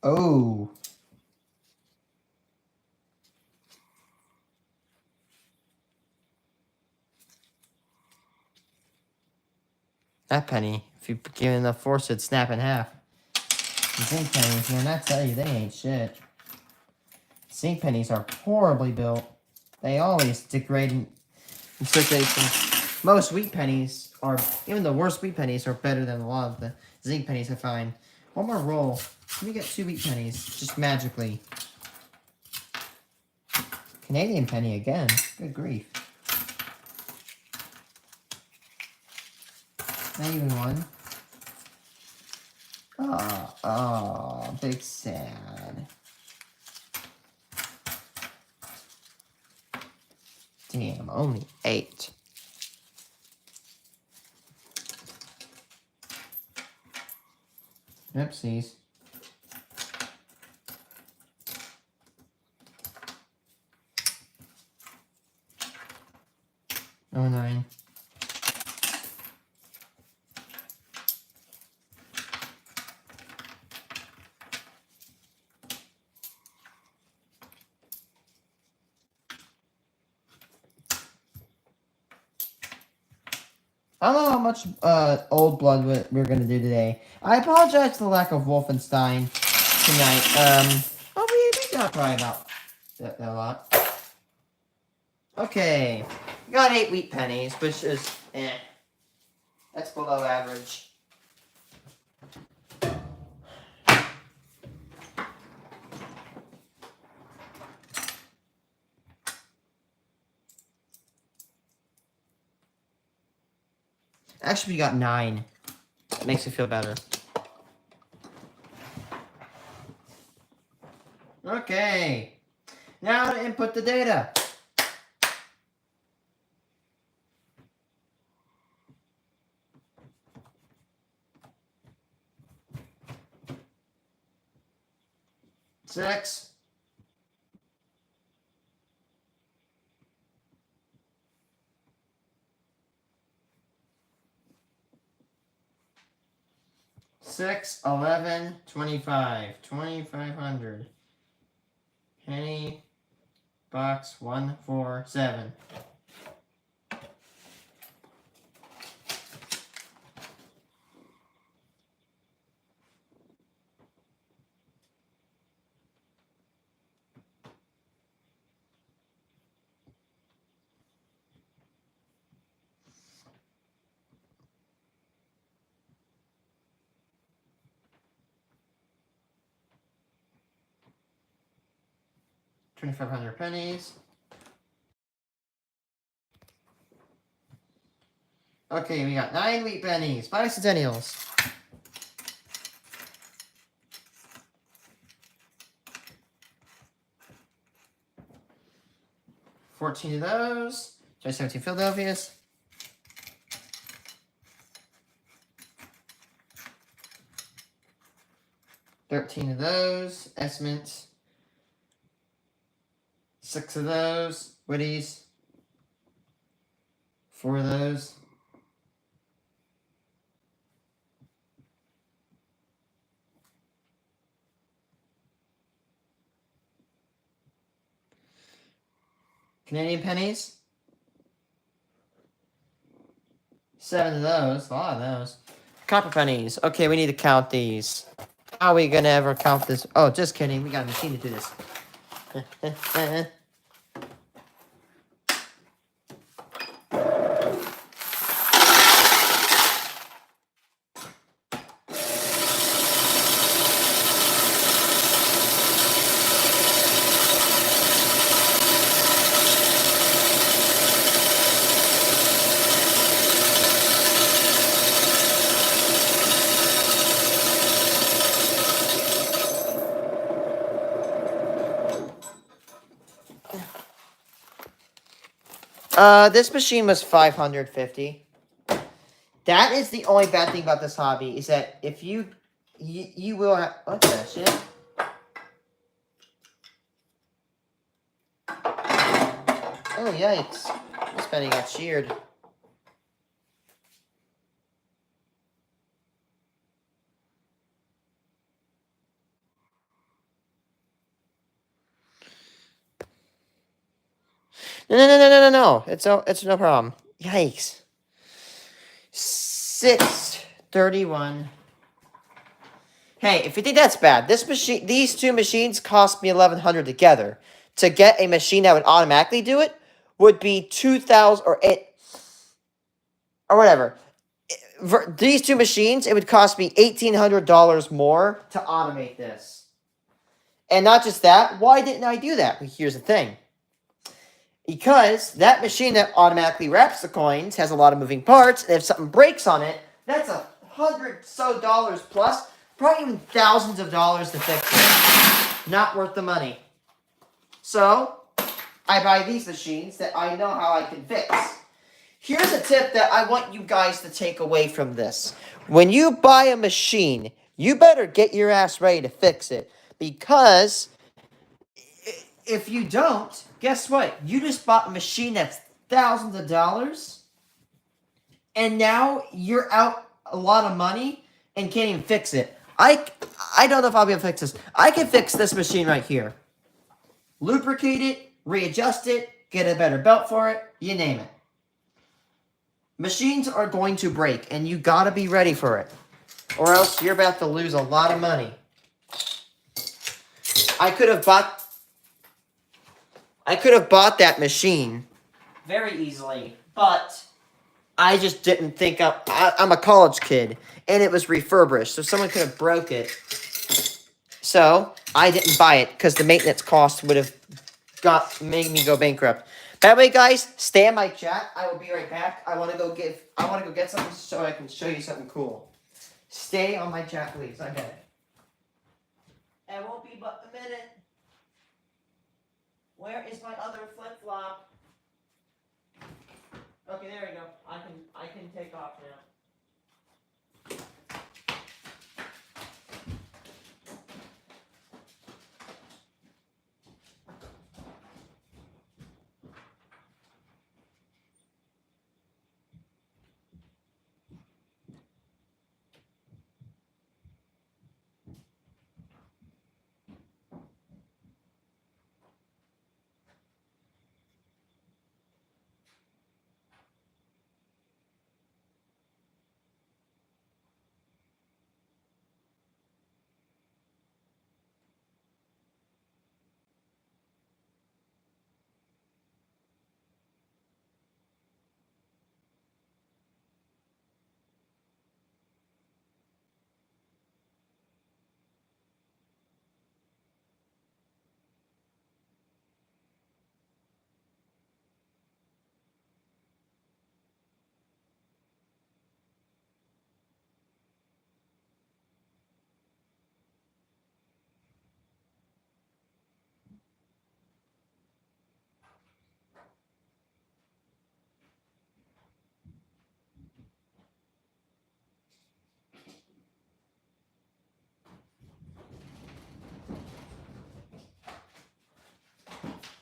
Oh. That penny, if you give it enough force, it'd snap in half. Zinc pennies, man, I tell you, they ain't shit. Zinc pennies are horribly built. They always degrade in circulation. Most wheat pennies are, even the worst wheat pennies are better than a lot of the zinc pennies I find. One more roll. Let me get 2 wheat pennies, just magically. Canadian penny again. Good grief. Not even one. Oh, big sad. Damn, only 8. Oopsies. Oh, 9. I don't know how much Old Blood we're going to do today. I apologize for the lack of Wolfenstein tonight. We got probably about that a lot. Okay. We got 8 wheat pennies, which is, that's below average. Actually, we got 9. Makes me feel better. Okay. Now to input the data. Six. Six, 11, 25, 2,500. Penny, box, 1, 4, 7. $2,500 pennies. Okay, we got 9 wheat pennies. Bicentennials. $14 of those. 17 Philadelphia's. $13 of those. Estimates. 6 of those. Witties. 4 of those. Canadian pennies. 7 of those. A lot of those. Copper pennies. Okay, we need to count these. How are we gonna ever count this? Oh, just kidding. We got a machine to do this. This machine was 550. That is the only bad thing about this hobby, is that if you will have, what the shit? Oh, yikes. This penny got sheared. No. It's no problem. Yikes. 631. Hey, if you think that's bad, these two machines cost me $1,100 together. To get a machine that would automatically do it would be $2,000 or whatever. For these two machines, it would cost me $1,800 more to automate this. And not just that, why didn't I do that? Well, here's the thing. Because that machine that automatically wraps the coins has a lot of moving parts, and if something breaks on it, that's $100 so plus, probably even thousands of dollars to fix it. Not worth the money. So, I buy these machines that I know how I can fix. Here's a tip that I want you guys to take away from this. When you buy a machine, you better get your ass ready to fix it. Because if you don't, guess what? You just bought a machine that's thousands of dollars, and now you're out a lot of money and can't even fix it. I don't know if I'll be able to fix this. I can fix this machine right here. Lubricate it, readjust it, get a better belt for it, you name it. Machines are going to break, and you gotta be ready for it. Or else you're about to lose a lot of money. I could have bought that machine very easily, but I just didn't think I'm a college kid, and it was refurbished, so someone could have broke it. So I didn't buy it because the maintenance cost would have made me go bankrupt. By the way, guys, stay in my chat. I will be right back. I want to go get something so I can show you something cool. Stay on my chat, please. I get it. It won't be but a minute. Where is my other flip-flop? Okay, there we go. I can take off now.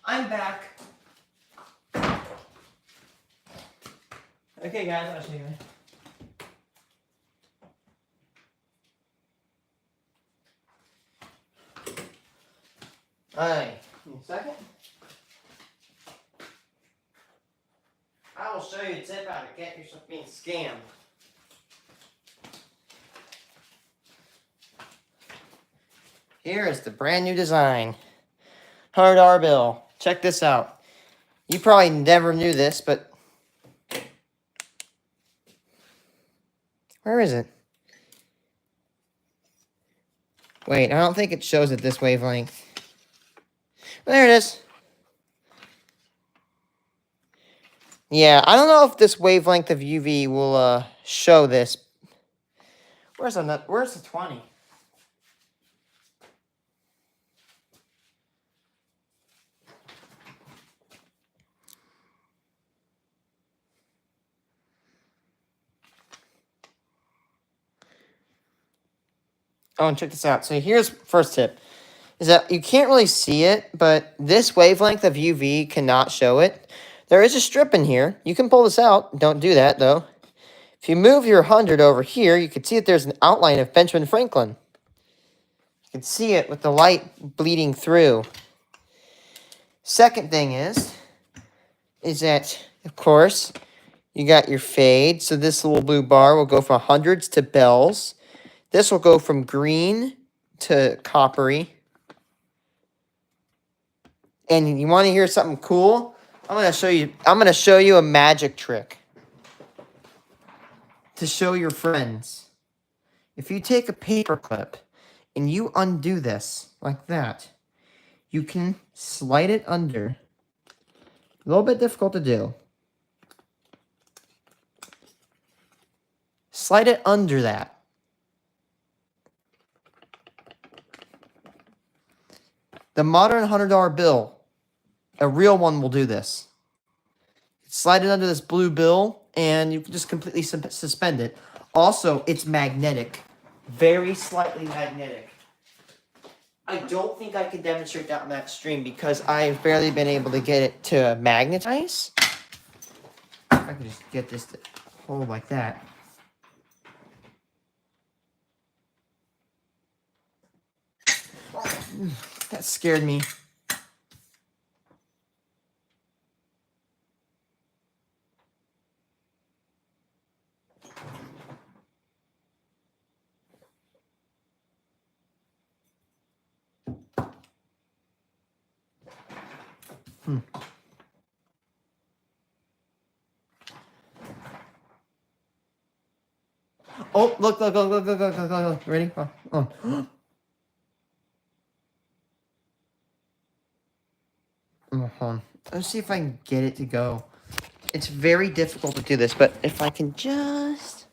I'm back. Okay, guys, I'll show you. Alright, give me a second. I will show you a tip how to get yourself being scammed. Here is the brand new design. $100 bill. Check this out. You probably never knew this, but where is it? Wait, I don't think it shows at this wavelength. There it is. Yeah, I don't know if this wavelength of UV will show this. Where's the 20? Oh, and check this out. So here's first tip. Is that you can't really see it, but this wavelength of UV cannot show it. There is a strip in here. You can pull this out. Don't do that, though. If you move your 100 over here, you can see that there's an outline of Benjamin Franklin. You can see it with the light bleeding through. Second thing is that, of course, You got your fade. So this little blue bar will go from hundreds to bells. This will go from green to coppery. And you want to hear something cool? I'm going to show you a magic trick to show your friends. If you take a paper clip and you undo this like that, you can slide it under. A little bit difficult to do. Slide it under that. The modern $100 bill, a real one, will do this. Slide it under this blue bill, and you can just completely suspend it. Also, it's magnetic. Very slightly magnetic. I don't think I can demonstrate that on that stream because I've barely been able to get it to magnetize. If I can just get this to hold like that. That scared me. Oh, look. Ready? Oh. Hold on. Let's see if I can get it to go. It's very difficult to do this, but if I can just...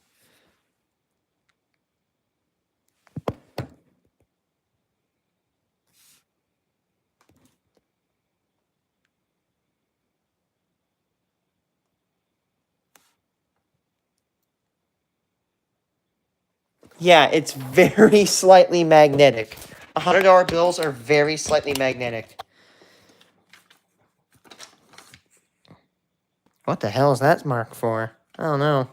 Yeah, it's very slightly magnetic. $100 bills are very slightly magnetic. What the hell is that mark for? I don't know.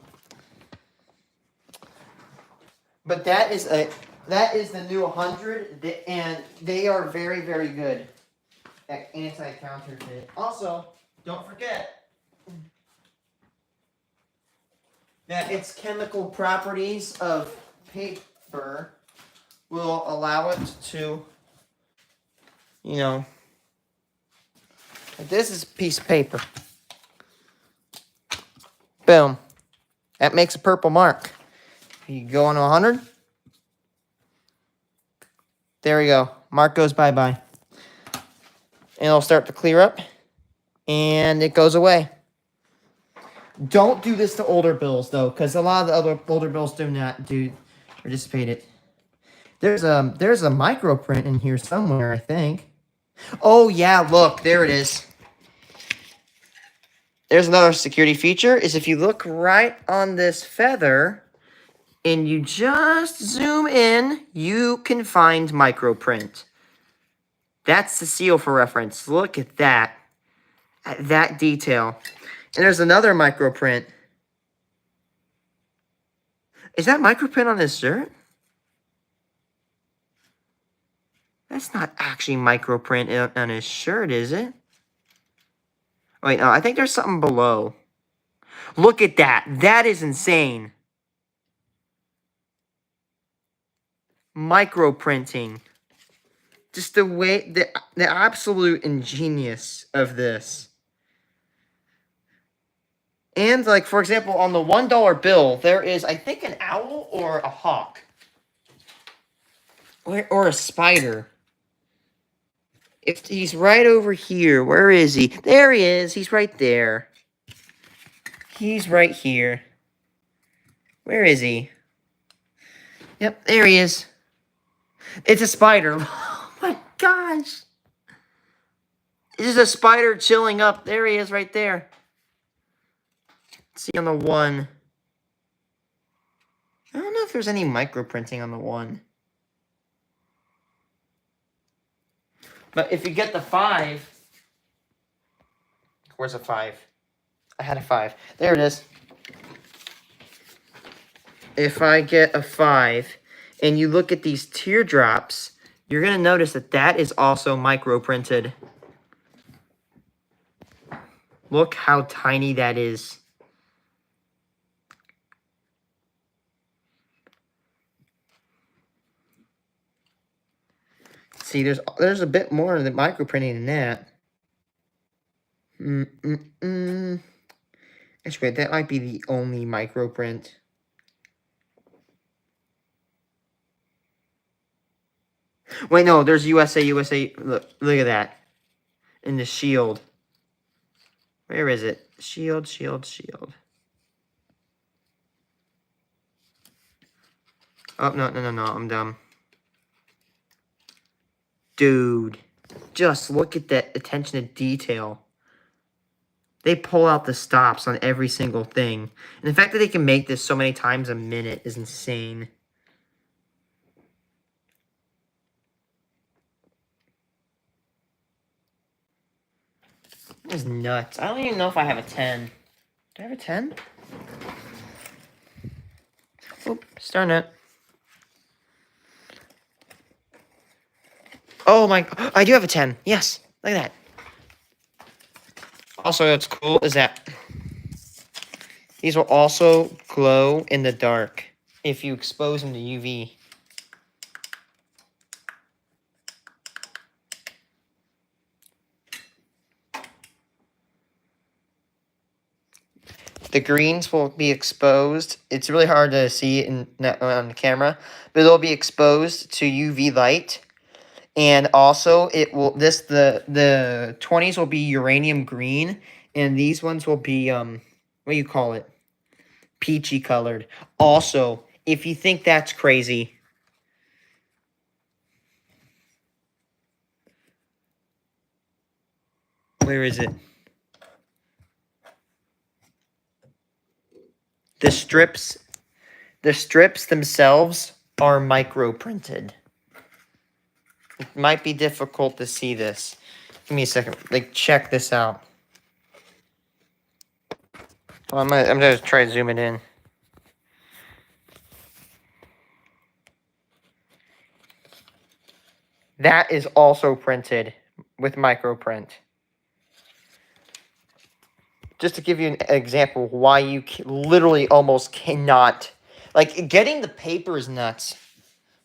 But that is the new 100, and they are very, very good at anti-counterfeit. Also, don't forget that its chemical properties of paper will allow it to, this is a piece of paper. Boom. That makes a purple mark. You go on to 100. There we go. Mark goes bye-bye. And it'll start to clear up. And it goes away. Don't do this to older bills, though, because a lot of the other older bills do not participate it. There's a micro print in here somewhere, I think. Oh, yeah, look. There it is. There's another security feature, is if you look right on this feather and you just zoom in, you can find microprint. That's the seal for reference. Look at that. At that detail. And there's another microprint. Is that microprint on this shirt? That's not actually microprint on his shirt, is it? Wait, no, I think there's something below. Look at that. That is insane. Microprinting. Just the way, the absolute ingenious of this. And, like, for example, on the $1 bill, there is, I think, an owl or a hawk. Or a spider. If he's right over here, where is he? There he is. He's right there. He's right here. Where is he? Yep, there he is. It's a spider. Oh my gosh. This is a spider chilling up. There he is right there. Let's see on the 1. I don't know if there's any microprinting on the 1. But if you get the 5... Where's a 5? I had a 5. There it is. If I get a 5, and you look at these teardrops, you're going to notice that that is also microprinted. Look how tiny that is. See, there's a bit more than microprinting than that. Actually, that might be the only microprint. Wait, no, there's USA, USA. Look at that. In the shield. Where is it? Shield, shield, shield. Oh, no, no, no, no, I'm dumb. Dude, just look at that attention to detail. They pull out the stops on every single thing. And the fact that they can make this so many times a minute is insane. This is nuts. I don't even know if I have a 10. Do I have a 10? Oop, starting it. Oh my, I do have a 10. Yes, look at that. Also, what's cool is that these will also glow in the dark if you expose them to UV. The greens will be exposed. It's really hard to see on the camera, but it'll be exposed to UV light. And also, it will the 20s will be uranium green, and these ones will be what do you call it? Peachy colored. Also, if you think that's crazy, where is it? The strips themselves are micro printed. It might be difficult to see this. Give me a second. Like, check this out. Well, I'm gonna try to zoom it in. That is also printed with microprint. Just to give you an example of why you literally almost cannot. Like, getting the paper is nuts.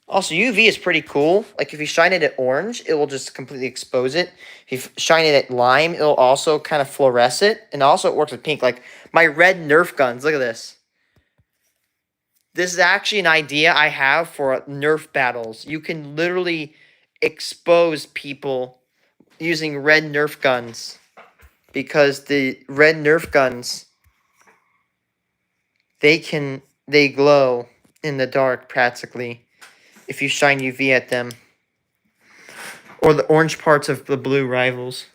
Also, UV is pretty cool. Like, if you shine it at orange, it will just completely expose it. If you shine it at lime, it'll also kind of fluoresce it. And also, it works with pink. Like, my red Nerf guns. Look at this. This is actually an idea I have for Nerf battles. You can literally expose people using red Nerf guns. Because the red Nerf guns, they glow in the dark practically if you shine UV at them. Or the orange parts of the blue rivals.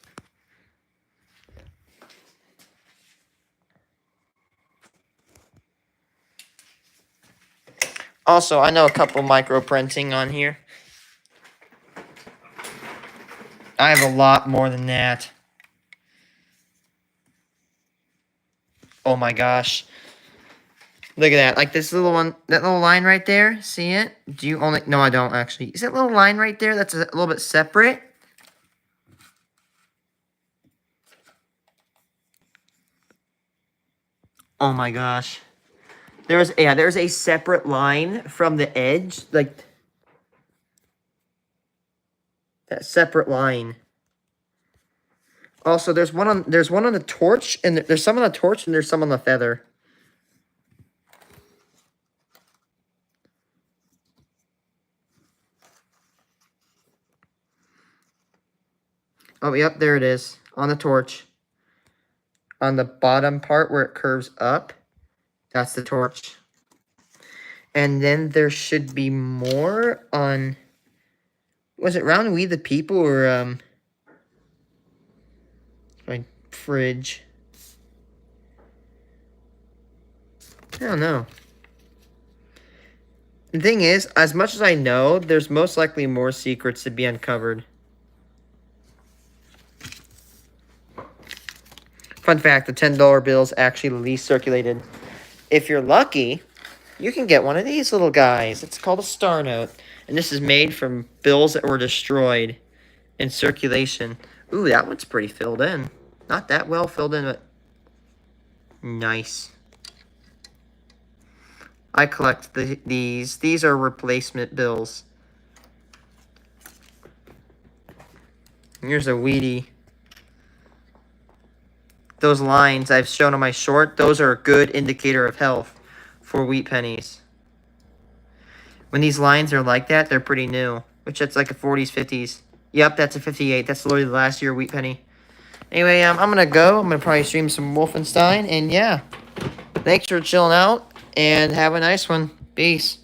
Also, I know a couple micro printing on here. I have a lot more than that. Oh my gosh. Look at that. Like this little one, that little line right there. See it? Do you only... No, I don't actually. Is that little line right there that's a little bit separate? Oh my gosh. There's a separate line from the edge. Like... that separate line. Also, there's one on the torch, and there's some on the torch, and there's some on the feather. Oh, yep, there it is. On the torch. On the bottom part where it curves up, that's the torch. And then there should be more on... was it Round We the People or, my fridge? I don't know. The thing is, as much as I know, there's most likely more secrets to be uncovered. Fun fact, the $10 bill is actually the least circulated. If you're lucky, you can get one of these little guys. It's called a Star Note. And this is made from bills that were destroyed in circulation. Ooh, that one's pretty filled in. Not that well filled in, but nice. I collect these. These are replacement bills. Here's a Wheatie. Those lines I've shown on my short, those are a good indicator of health for wheat pennies. When these lines are like that, they're pretty new. Which that's like a 40s, 50s. Yep, that's a 58. That's literally the last year wheat penny. Anyway, I'm going to go. I'm going to probably stream some Wolfenstein. And yeah, thanks for chilling out. And have a nice one. Peace.